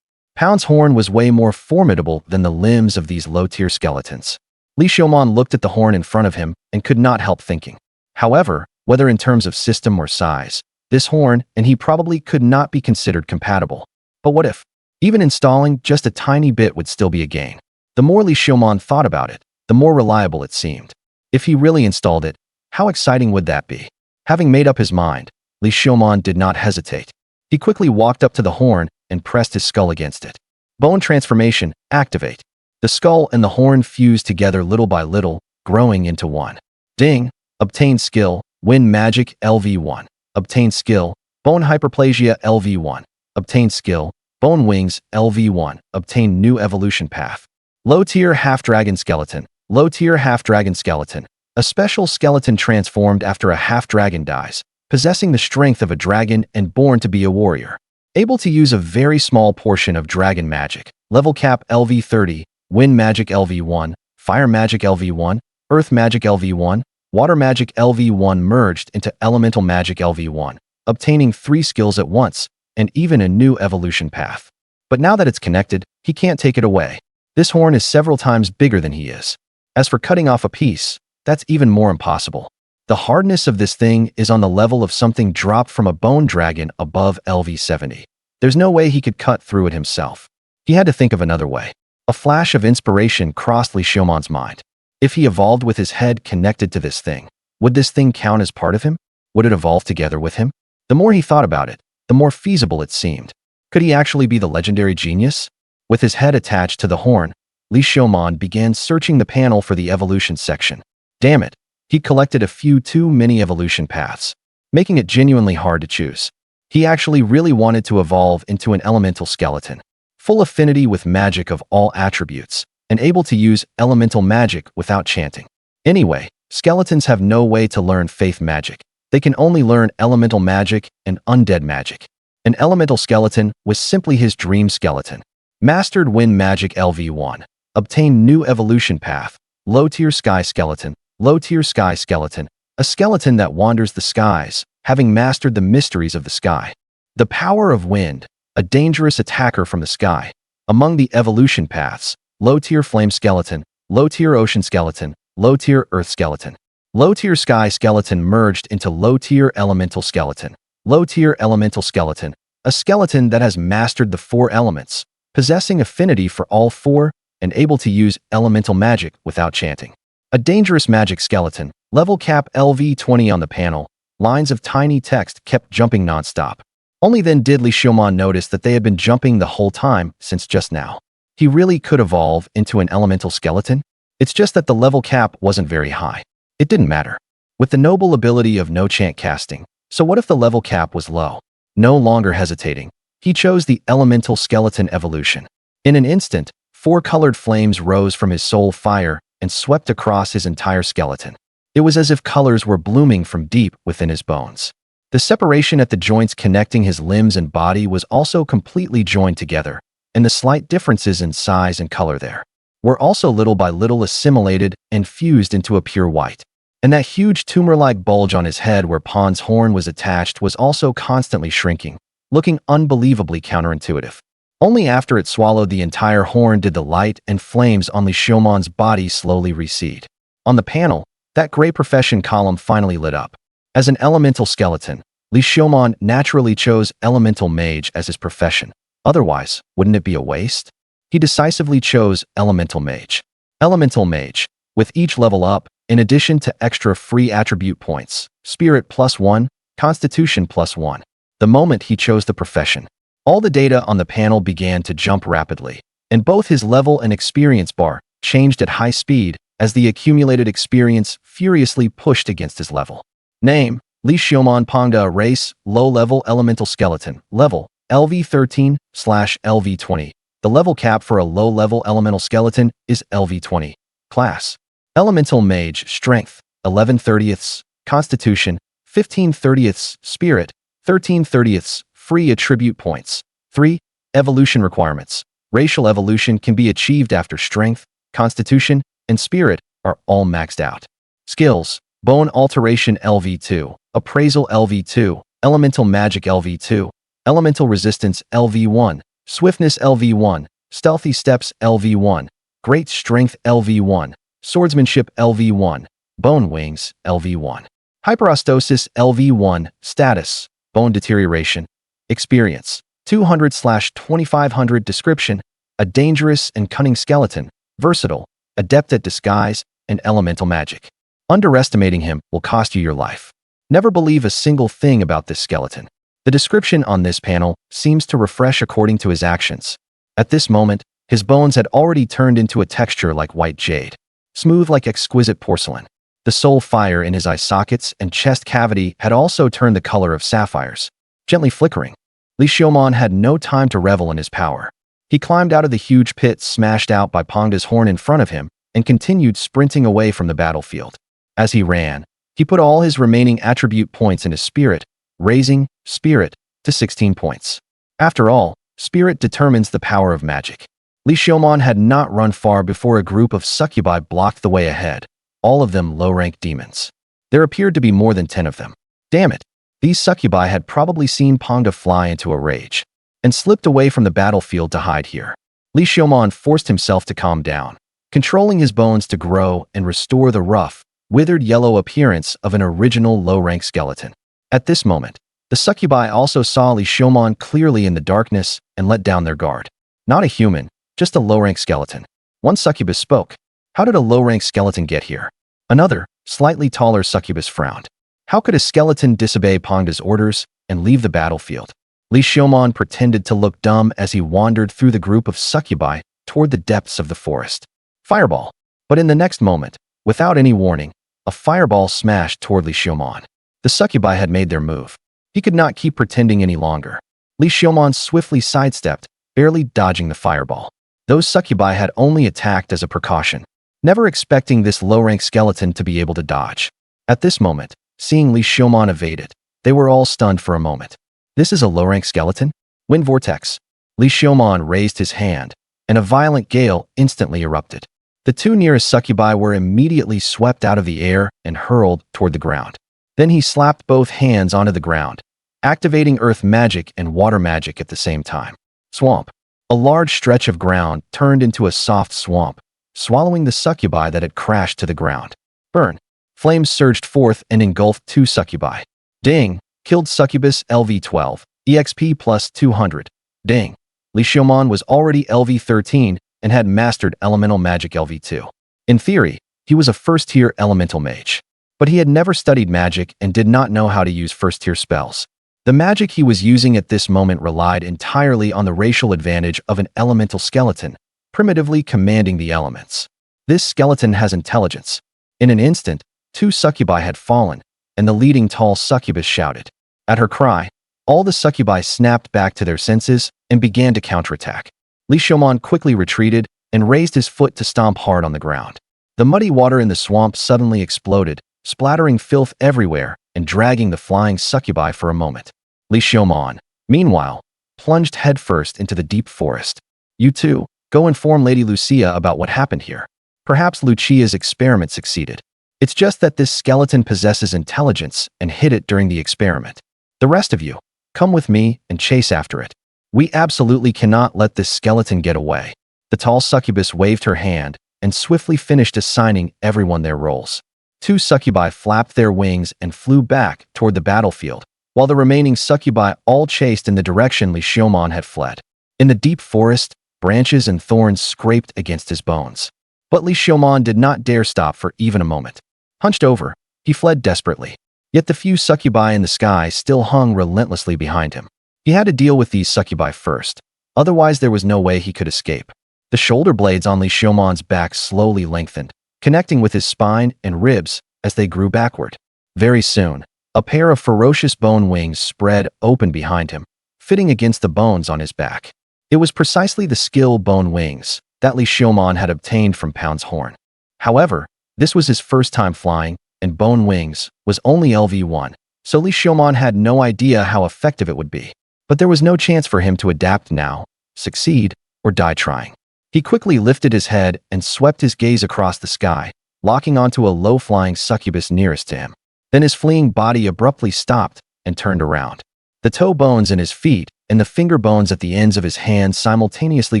Pound's horn was way more formidable than the limbs of these low-tier skeletons. Xiuman looked at the horn in front of him and could not help thinking. However, whether in terms of system or size, this horn and he probably could not be considered compatible. But what if? Even installing just a tiny bit would still be a gain. The more Xiuman thought about it, the more reliable it seemed. If he really installed it, how exciting would that be? Having made up his mind, Xiuman did not hesitate. He quickly walked up to the horn and pressed his skull against it. Bone transformation, activate. The skull and the horn fused together little by little, growing into one. Ding! Obtain skill, Wind Magic LV1. Obtain skill, Bone Hyperplasia LV1. Obtain skill, Bone Wings LV1. Obtain new evolution path. Low-tier half-dragon skeleton. Low-tier half-dragon skeleton. A special skeleton transformed after a half-dragon dies, possessing the strength of a dragon and born to be a warrior. Able to use a very small portion of dragon magic. Level cap LV30. Wind Magic LV1. Fire Magic LV1. Earth Magic LV1. Water Magic LV1 merged into Elemental Magic LV1, obtaining 3 skills at once, and even a new evolution path. But now that it's connected, he can't take it away. This horn is several times bigger than he is. As for cutting off a piece, that's even more impossible. The hardness of this thing is on the level of something dropped from a bone dragon above LV70. There's no way he could cut through it himself. He had to think of another way. A flash of inspiration crossed Xiuman's mind. If he evolved with his head connected to this thing, would this thing count as part of him? Would it evolve together with him? The more he thought about it, the more feasible it seemed. Could he actually be the legendary genius? With his head attached to the horn, Xiuman began searching the panel for the evolution section. Damn it, he collected a few too many evolution paths, making it genuinely hard to choose. He actually really wanted to evolve into an elemental skeleton, full affinity with magic of all attributes, and able to use elemental magic without chanting. Anyway, Skeletons have no way to learn faith magic. They can only learn elemental magic and undead magic. An elemental skeleton was simply his dream skeleton. Mastered wind magic LV1. Obtained new evolution path. Low-tier sky skeleton. Low-tier sky skeleton. A skeleton that wanders the skies, having mastered the mysteries of the sky. The power of wind. A dangerous attacker from the sky. Among the evolution paths, low-tier flame skeleton, low-tier ocean skeleton, low-tier earth skeleton. Low-tier sky skeleton merged into low-tier elemental skeleton. Low-tier elemental skeleton, a skeleton that has mastered the 4 elements, possessing affinity for all 4, and able to use elemental magic without chanting. A dangerous magic skeleton, level cap LV20 on the panel, lines of tiny text kept jumping non-stop. Only then did Xiuman notice that they had been jumping the whole time since just now. He really could evolve into an elemental skeleton? It's just that the level cap wasn't very high. It didn't matter. With the noble ability of no chant casting, so what if the level cap was low? No longer hesitating, he chose the elemental skeleton evolution. In an instant, 4 colored flames rose from his soul fire and swept across his entire skeleton. It was as if colors were blooming from deep within his bones. The separation at the joints connecting his limbs and body was also completely joined together, and the slight differences in size and color there were also little by little assimilated and fused into a pure white. And that huge tumor-like bulge on his head where Pond's horn was attached was also constantly shrinking, looking unbelievably counterintuitive. Only after it swallowed the entire horn did the light and flames on Xiuman's body slowly recede. On the panel, that gray profession column finally lit up. As an elemental skeleton, Xiuman naturally chose Elemental Mage as his profession. Otherwise, wouldn't it be a waste? He decisively chose Elemental Mage. Elemental Mage, with each level up, in addition to extra free attribute points, Spirit +1, Constitution +1. The moment he chose the profession, all the data on the panel began to jump rapidly, and both his level and experience bar changed at high speed as the accumulated experience furiously pushed against his level. Name, Xiuman Pongda. Race, low-level elemental skeleton. Level, LV13/LV20. The level cap for a low-level elemental skeleton is LV20. Class, Elemental Mage. Strength, 11/30ths. Constitution, 15/30ths. Spirit, 13/30ths. Free attribute points. 3. Evolution requirements. Racial evolution can be achieved after Strength, Constitution, and Spirit are all maxed out. Skills, Bone Alteration LV2, Appraisal LV2, Elemental Magic LV2, Elemental Resistance LV1, Swiftness LV1, Stealthy Steps LV1, Great Strength LV1, Swordsmanship LV1, Bone Wings LV1, Hyperostosis LV1, Status, Bone Deterioration, Experience, 200/2500. Description, a dangerous and cunning skeleton, versatile, adept at disguise, and elemental magic. Underestimating him will cost you your life. Never believe a single thing about this skeleton. The description on this panel seems to refresh according to his actions. At this moment, his bones had already turned into a texture like white jade, smooth like exquisite porcelain. The soul fire in his eye sockets and chest cavity had also turned the color of sapphires, gently flickering. Xiuman had no time to revel in his power. He climbed out of the huge pit smashed out by Pongda's horn in front of him and continued sprinting away from the battlefield. As he ran, he put all his remaining attribute points into Spirit, raising Spirit to 16 points. After all, Spirit determines the power of magic. Xiuman had not run far before a group of succubi blocked the way ahead, all of them low-rank demons. There appeared to be more than 10 of them. Damn it! These succubi had probably seen Pongda fly into a rage and slipped away from the battlefield to hide here. Xiuman forced himself to calm down, controlling his bones to grow and restore the rough, withered yellow appearance of an original low-rank skeleton. At this moment, the succubi also saw Xiuman clearly in the darkness and let down their guard. Not a human, just a low-rank skeleton. One succubus spoke. How did a low-rank skeleton get here? Another, slightly taller succubus frowned. How could a skeleton disobey Pongda's orders and leave the battlefield? Xiuman pretended to look dumb as he wandered through the group of succubi toward the depths of the forest. Fireball! But in the next moment, without any warning, a fireball smashed toward Xiuman. The succubi had made their move. He could not keep pretending any longer. Xiuman swiftly sidestepped, barely dodging the fireball. Those succubi had only attacked as a precaution. never expecting this low-rank skeleton to be able to dodge. At this moment, seeing Xiuman evade it, they were all stunned for a moment. This is a low-rank skeleton? Wind vortex. Xiuman raised his hand, and a violent gale instantly erupted. The two nearest succubi were immediately swept out of the air and hurled toward the ground. Then he slapped both hands onto the ground, activating earth magic and water magic at the same time. Swamp. A large stretch of ground turned into a soft swamp, swallowing the succubi that had crashed to the ground. Burn. Flames surged forth and engulfed two succubi. Ding. Killed succubus LV12. EXP plus 200. Ding. Xiuman was already LV13 and had mastered elemental magic LV2. In theory, he was a first-tier elemental mage. But he had never studied magic and did not know how to use first-tier spells. The magic he was using at this moment relied entirely on the racial advantage of an elemental skeleton, primitively commanding the elements. This skeleton has intelligence. In an instant, two succubi had fallen, and the leading tall succubus shouted. At her cry, all the succubi snapped back to their senses and began to counterattack. Xiuman quickly retreated and raised his foot to stomp hard on the ground. The muddy water in the swamp suddenly exploded, splattering filth everywhere and dragging the flying succubi for a moment. Xiuman, meanwhile, plunged headfirst into the deep forest. You two, go inform Lady Lucia about what happened here. Perhaps Lucia's experiment succeeded. It's just that this skeleton possesses intelligence and hid it during the experiment. The rest of you, come with me and chase after it. We absolutely cannot let this skeleton get away. The tall succubus waved her hand and swiftly finished assigning everyone their roles. Two succubi flapped their wings and flew back toward the battlefield, while the remaining succubi all chased in the direction Xiuman had fled. In the deep forest, branches and thorns scraped against his bones. But Xiuman did not dare stop for even a moment. Hunched over, he fled desperately. Yet the few succubi in the sky still hung relentlessly behind him. He had to deal with these succubi first, otherwise there was no way he could escape. The shoulder blades on Xiuman's back slowly lengthened, connecting with his spine and ribs as they grew backward. Very soon, a pair of ferocious bone wings spread open behind him, fitting against the bones on his back. It was precisely the skill bone wings that Xiuman had obtained from Pound's horn. However, this was his first time flying, and bone wings was only LV1, so Xiuman had no idea how effective it would be. But there was no chance for him to adapt now, succeed, or die trying. He quickly lifted his head and swept his gaze across the sky, locking onto a low-flying succubus nearest to him. Then his fleeing body abruptly stopped and turned around. The toe bones in his feet and the finger bones at the ends of his hands simultaneously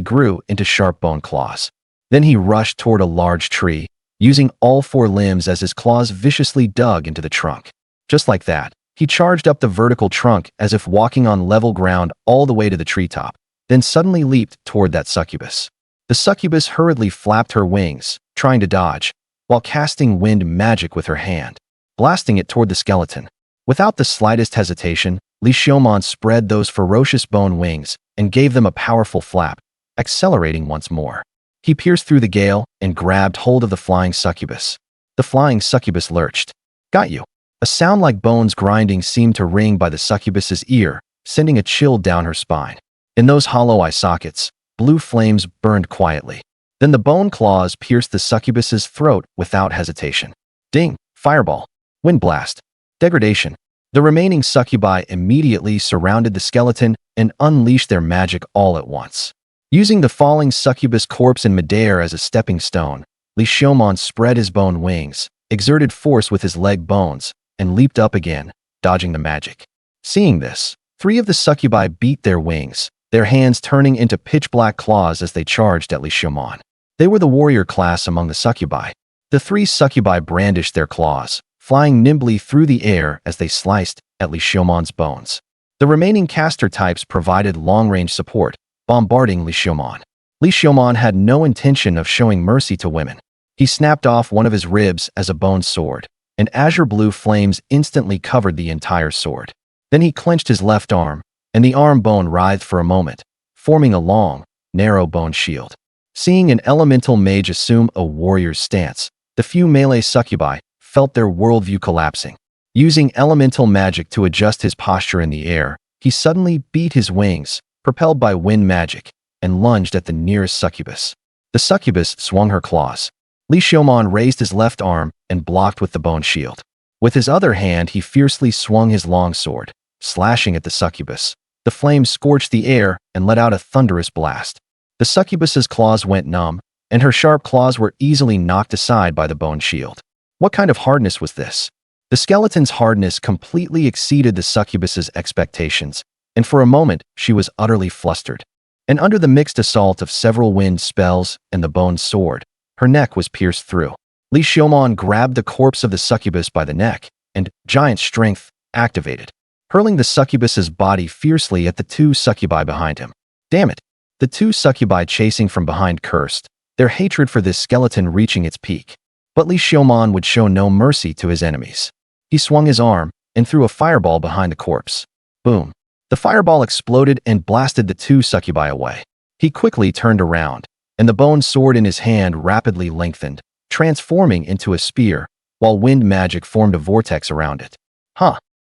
grew into sharp bone claws. Then he rushed toward a large tree, using all four limbs as his claws viciously dug into the trunk. Just like that, he charged up the vertical trunk as if walking on level ground all the way to the treetop, then suddenly leaped toward that succubus. The succubus hurriedly flapped her wings, trying to dodge, while casting wind magic with her hand, blasting it toward the skeleton. Without the slightest hesitation, Xiuman spread those ferocious bone wings and gave them a powerful flap, accelerating once more. He pierced through the gale and grabbed hold of the flying succubus. The flying succubus lurched. Got you. A sound like bones grinding seemed to ring by the succubus's ear, sending a chill down her spine. In those hollow eye sockets, blue flames burned quietly. Then the bone claws pierced the succubus's throat without hesitation. Ding! Fireball! Wind blast! Degradation! The remaining succubi immediately surrounded the skeleton and unleashed their magic all at once. Using the falling succubus corpse in midair as a stepping stone, Xiuman spread his bone wings, exerted force with his leg bones, and leaped up again, dodging the magic. Seeing this, three of the succubi beat their wings, their hands turning into pitch-black claws as they charged at Xiuman. They were the warrior class among the succubi. The three succubi brandished their claws, flying nimbly through the air as they sliced at Xiuman's bones. The remaining caster types provided long-range support, bombarding Xiuman. Xiuman had no intention of showing mercy to women. He snapped off one of his ribs as a bone sword, and azure blue flames instantly covered the entire sword. Then he clenched his left arm, and the arm bone writhed for a moment, forming a long, narrow bone shield. Seeing an elemental mage assume a warrior's stance, the few melee succubi felt their worldview collapsing. Using elemental magic to adjust his posture in the air, he suddenly beat his wings, propelled by wind magic, and lunged at the nearest succubus. The succubus swung her claws. Xiuman raised his left arm and blocked with the bone shield. With his other hand, he fiercely swung his long sword, slashing at the succubus. The flames scorched the air and let out a thunderous blast. The succubus's claws went numb, and her sharp claws were easily knocked aside by the bone shield. What kind of hardness was this? The skeleton's hardness completely exceeded the succubus's expectations, and for a moment she was utterly flustered. And under the mixed assault of several wind spells and the bone sword, her neck was pierced through. Xiuman grabbed the corpse of the succubus by the neck, and giant strength activated, hurling the succubus's body fiercely at the two succubi behind him. Damn it! The two succubi chasing from behind cursed, their hatred for this skeleton reaching its peak. But Xiuman would show no mercy to his enemies. He swung his arm and threw a fireball behind the corpse. Boom! The fireball exploded and blasted the two succubi away. He quickly turned around, and the bone sword in his hand rapidly lengthened, transforming into a spear, while wind magic formed a vortex around it.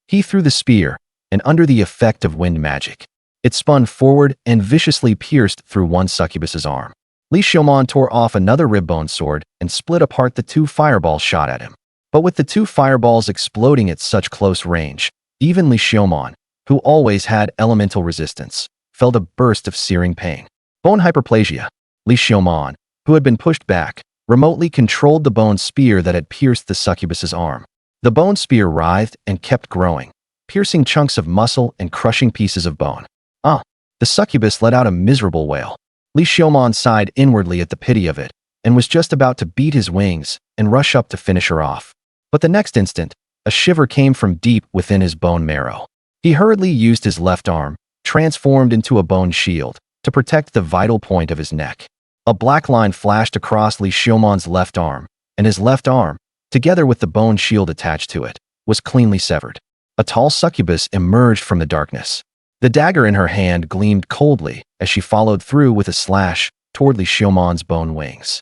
He threw the spear, and under the effect of wind magic, it spun forward and viciously pierced through one succubus's arm. Xiuman tore off another ribbone sword and split apart the two fireballs shot at him. But with the two fireballs exploding at such close range, even Xiuman, who always had elemental resistance, felt a burst of searing pain. Bone hyperplasia. Xiuman, who had been pushed back, remotely controlled the bone spear that had pierced the succubus's arm. The bone spear writhed and kept growing, piercing chunks of muscle and crushing pieces of bone. The succubus let out a miserable wail. Xiuman sighed inwardly at the pity of it, and was just about to beat his wings and rush up to finish her off. But the next instant, a shiver came from deep within his bone marrow. He hurriedly used his left arm, transformed into a bone shield, to protect the vital point of his neck. A black line flashed across Xiuman's left arm, and his left arm, together with the bone shield attached to it, was cleanly severed. A tall succubus emerged from the darkness. The dagger in her hand gleamed coldly as she followed through with a slash toward Xiuman's bone wings.